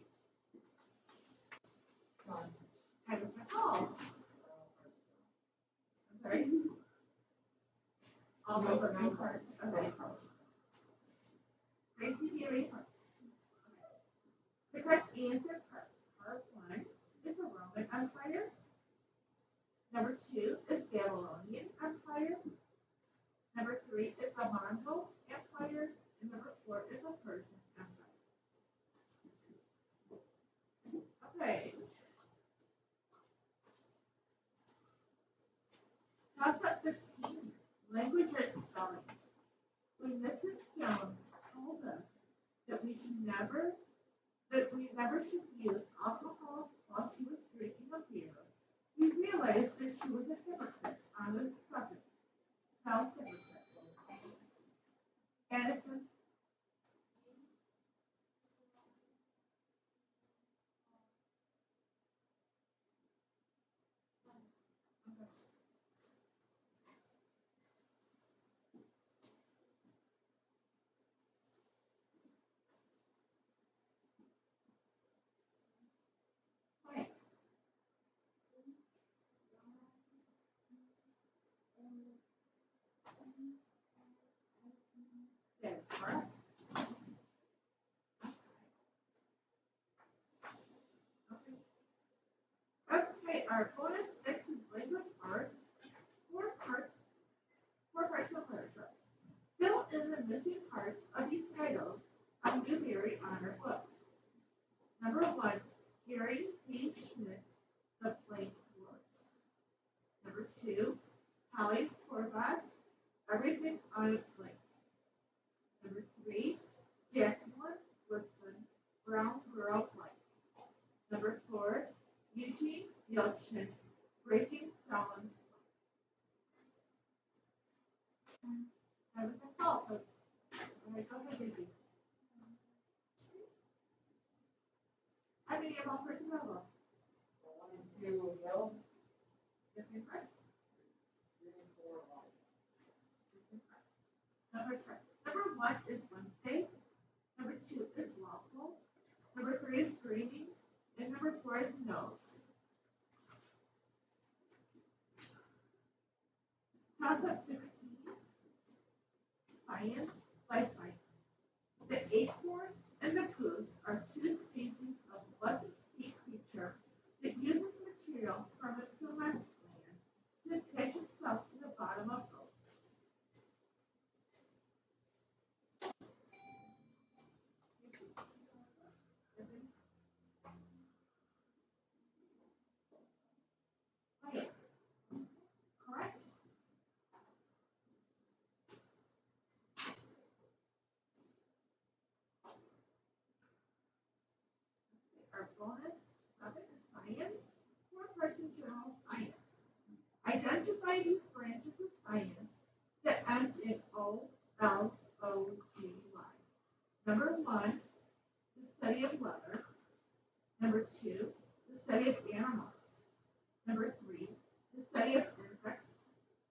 Time is all. Okay. All those are 9 parts. Okay. Gracie, do you have any parts? The correct answer, part 1, is the Roman Empire. Number 2 is Babylonian Empire. Number 3 is the Mongol Empire. And number 4 is the Persian Empire. Okay. Concept 15, language and spelling. When Mrs. Jones told us that we never should use alcohol while she was realized that she was a hypocrite on the subject. Self-hypocrite. Addison. Right. That's correct. Okay, our bonus 6 is language arts. Four parts, four parts of literature. Fill in the missing parts of these titles on Newbery Honor books. Number 1, Gary P. Schmidt, The Blank Words. Number 2, Holly Horvath, Everything on its Blank. Number 3, Jacqueline Woodson, Brown Girl Blank. Number 4, Eugene Yelchin, Breaking Stones. That was my fault, but I go ahead, Vicky. I mean, I'm all for tomorrow. 1 and 2 Hill, Yes, you're correct. 3 and 4 White. Number 1 is Wednesday. Number 2 is Waffle. Number 3 is Dreaming. And number 4 is Nose. Concept 16, Science, Life Science. The acorn and the goose are two species of pleasant sea creature that uses material from its cement gland to attach itself to the bottom of boats. Right. Correct. Our bonus 7 is science, 4 parts in general science. Identify these branches of science that end in O-L-O-G-Y. Number 1, the study of weather. Number 2, the study of animals. Number 3, the study of insects.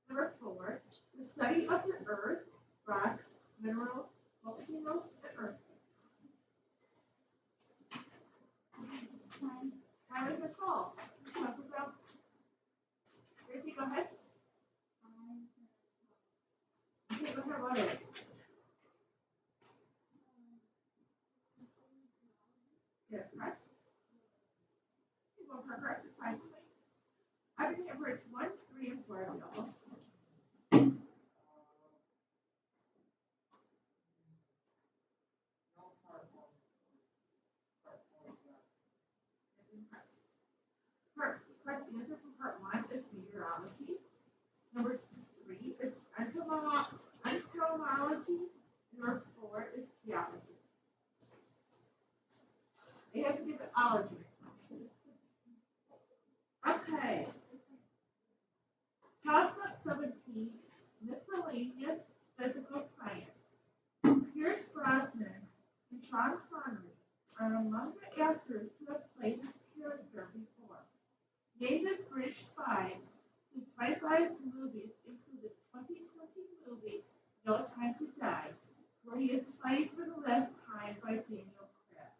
Number 4, the study of the earth, rocks, minerals, volcanoes, and earthquakes. How is it called? Talk about. Gracie, go ahead. Okay, go ahead, what is it? Yes, correct. You go for correct 5 points. I've been here for 1, 3, and 4 available. No part 1. Part 4 is left. Correct answer for part 1 is meteorology. Number 3 is entomology. Number 4 is geology. It has to be the ology. Okay. Concept 17, miscellaneous physical science. Pierce Brosnan and Sean Connery are among the actors who have played this character before. Name this British spy whose high-five movies include the 2020 movie No Time to Die, where he is played for the last time by Daniel Craig.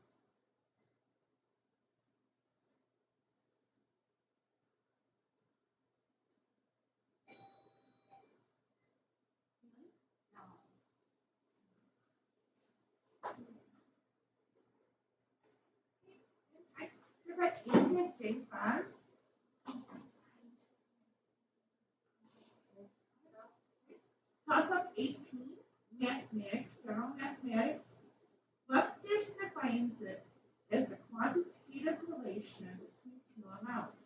Correct answer is James Bond. Concept 18, mathematics, general mathematics. Webster defines it as the quantitative relation between two amounts,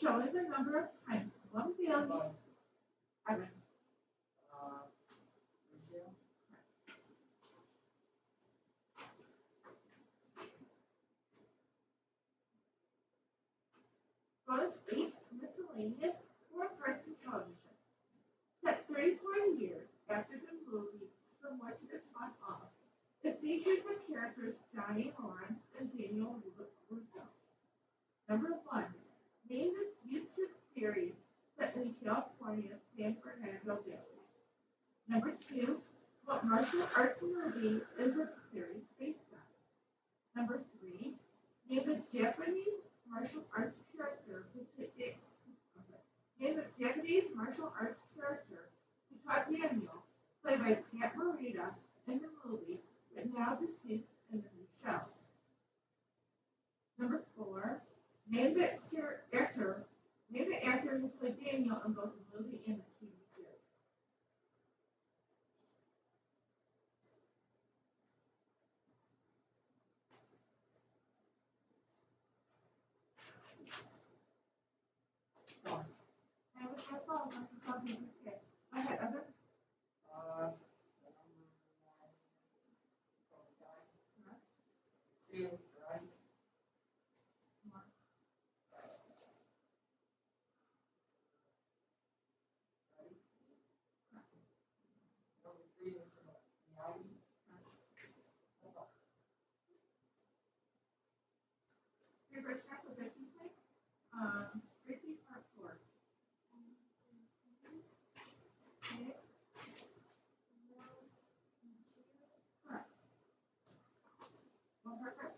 showing the number of times one value. Plus, Evan. ratio. Bonus 8, miscellaneous. spontaneous four-person television. Set 34 years after the movie from which it is spun off, it features the characters Johnny Lawrence and Daniel Russo. Number 1. Name this YouTube series set in California, San Fernando Valley. Number 2. What martial arts movie is the series based on? Number 3. Name the Japanese martial arts character who Name the Japanese martial arts character who taught Daniel, played by Pat Morita in the movie, but now deceased in the new show. Number 4. Name the actor who played Daniel in both the movie and the TV series. I was my fault. I'm talking to you. I had other. Two, right? Number 3 is Miyagi. Favorite track of Ricky play? Ricky Part 4. Okay. Correct. One more question.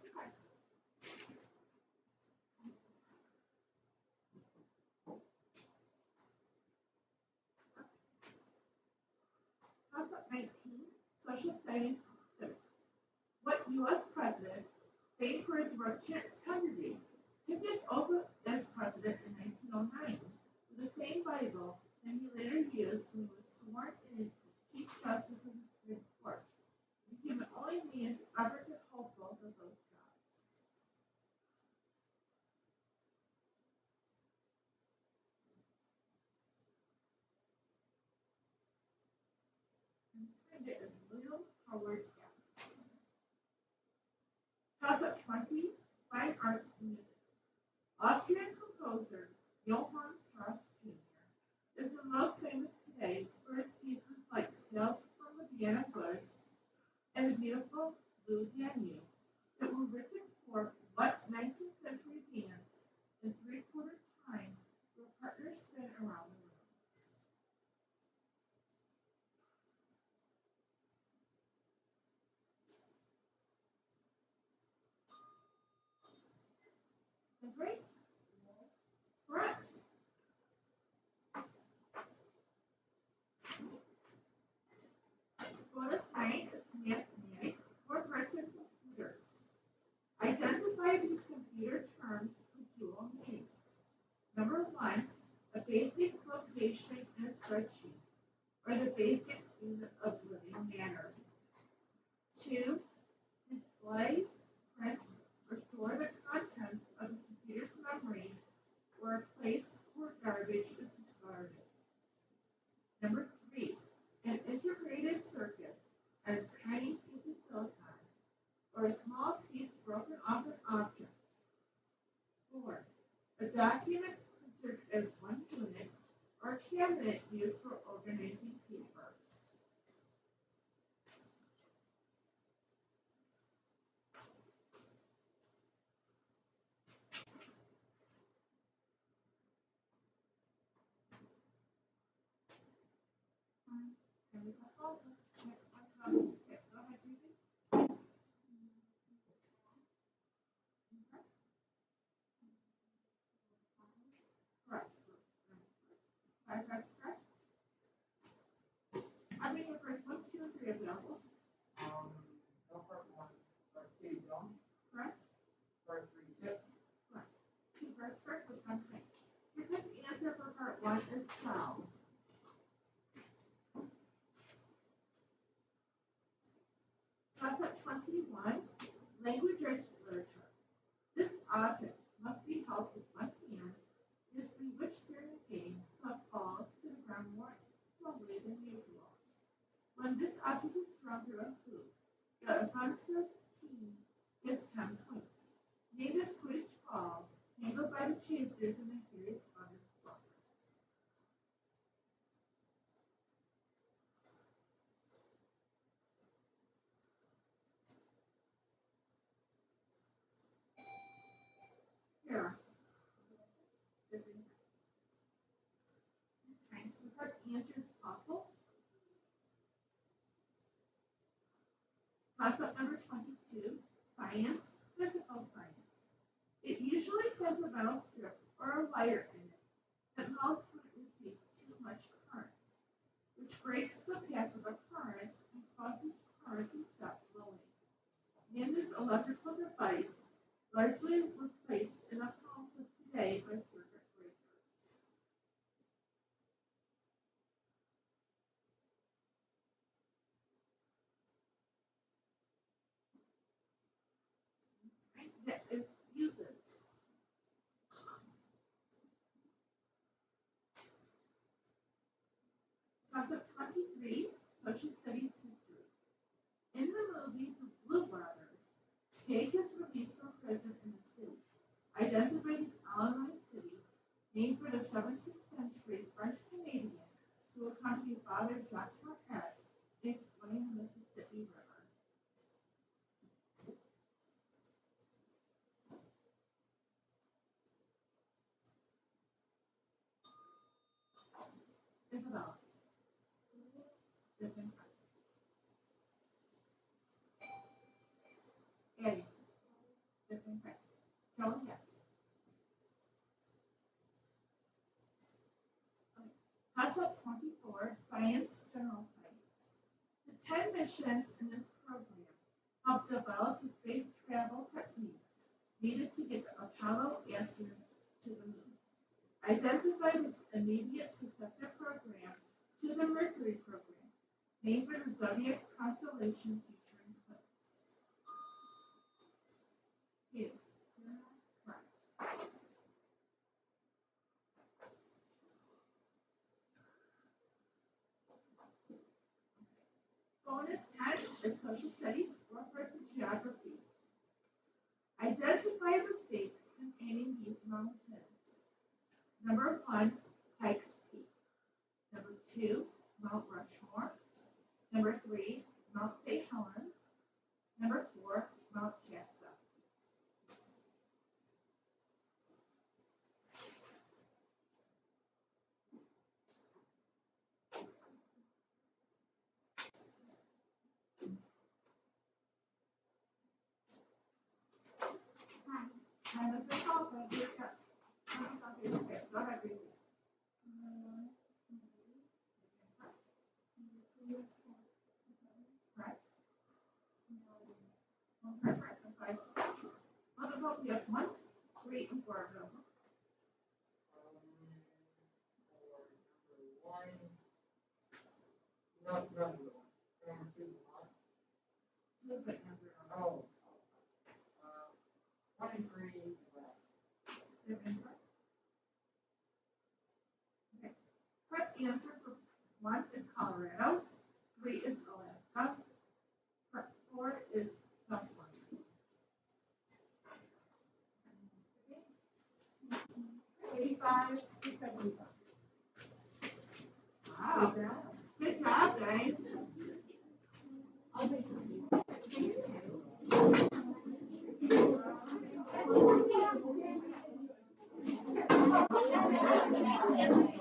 Concept 19, Social Studies Civics. What U.S. president, famed for his rich country, took his oath as president in 1909 with the same Bible that he later used when he was sworn in as Chief Justice of the Supreme Court? He became the only man to ever to hold both of those jobs. And it is William Howard Taft. Concept 20, Fine Arts and Music. Austrian composer Johann Strauss Jr. is the most famous today for his pieces like Tales from the Vienna Woods and The Beautiful Blue Danube that were written for what 19th century dance in three-quarter time where partners spin around the room. Agree? Correct. Bonus 9 is mathematics or Breton computers. Identify these computer terms with dual meanings. Number 1, a basic notation in a spreadsheet, or the basic unit of living matter. 2, display, print, or store the contents of the computer's memory, or a place where garbage is discarded. Number 3, an integrated circuit and a tiny piece of silicon, or a small piece broken off an object. 4, a document considered as one unit, or a cabinet used for organizing papers. There we go. Okay, go ahead, Ruby. Correct. That's correct. I mean, your first 1, 2, and 3 available. No part 1, part 2, don't. Correct. Part 3, tip. Correct. Two parts first, which one's right? Your correct answer for part 1 is 12. Concept 21, language arts literature. This object must be held with one hand and is bewitched during the game so it falls to the ground more slowly than usual. When this object is thrown through a hoop, the offensive team gets 10 points. Name this Quidditch ball handled by the chasers in the Harry Potter books. Kara. Okay, the correct answer is awful. Concept number 22, science, physical science. It usually has a metal strip or a wire in it that melts when it receives too much current, which breaks the path of the current and causes current to stop flowing. And this electrical device largely replaced in the homes of today by circuit breakers. Right? That is fuses. Concept 23, social studies history. In the movie The Blue Brothers, Jake is released from prison in the city, identified as Illinois City, named for the 17th century French Canadian who accompanied Father Jacques Marquette in exploring the Mississippi River. Isabel. Different types. Eddie. Different types. Kelly, yes. Concept 24, science, general science. The 10 missions in this program help develop the space travel techniques needed to get the Apollo astronauts to the moon. Identified as immediate successor program to the Mercury program, named for the zodiac constellation featuring eclipse. Yes, correct. Bonus 10 is social studies or parts of geography. Identify the states containing these mountains. Number 1, Pikes Peak. Number 2, Mount Rushmore. Number 3, Mount St. Helens. Number 4, Mount Shasta. And if it's all good, you're good. Okay, go ahead, Reese. Correct? Correct. I'm sorry. What about yes, 1, 3, and 4 available? For number one, not number one, number two, one. Who's the answer? Oh. 23 left. Different correct. Okay. Correct answer for 1 is Colorado, 3 is Alaska, 4 is California. 85 to 75. Wow. Good job, guys. I'll make some. Thank you.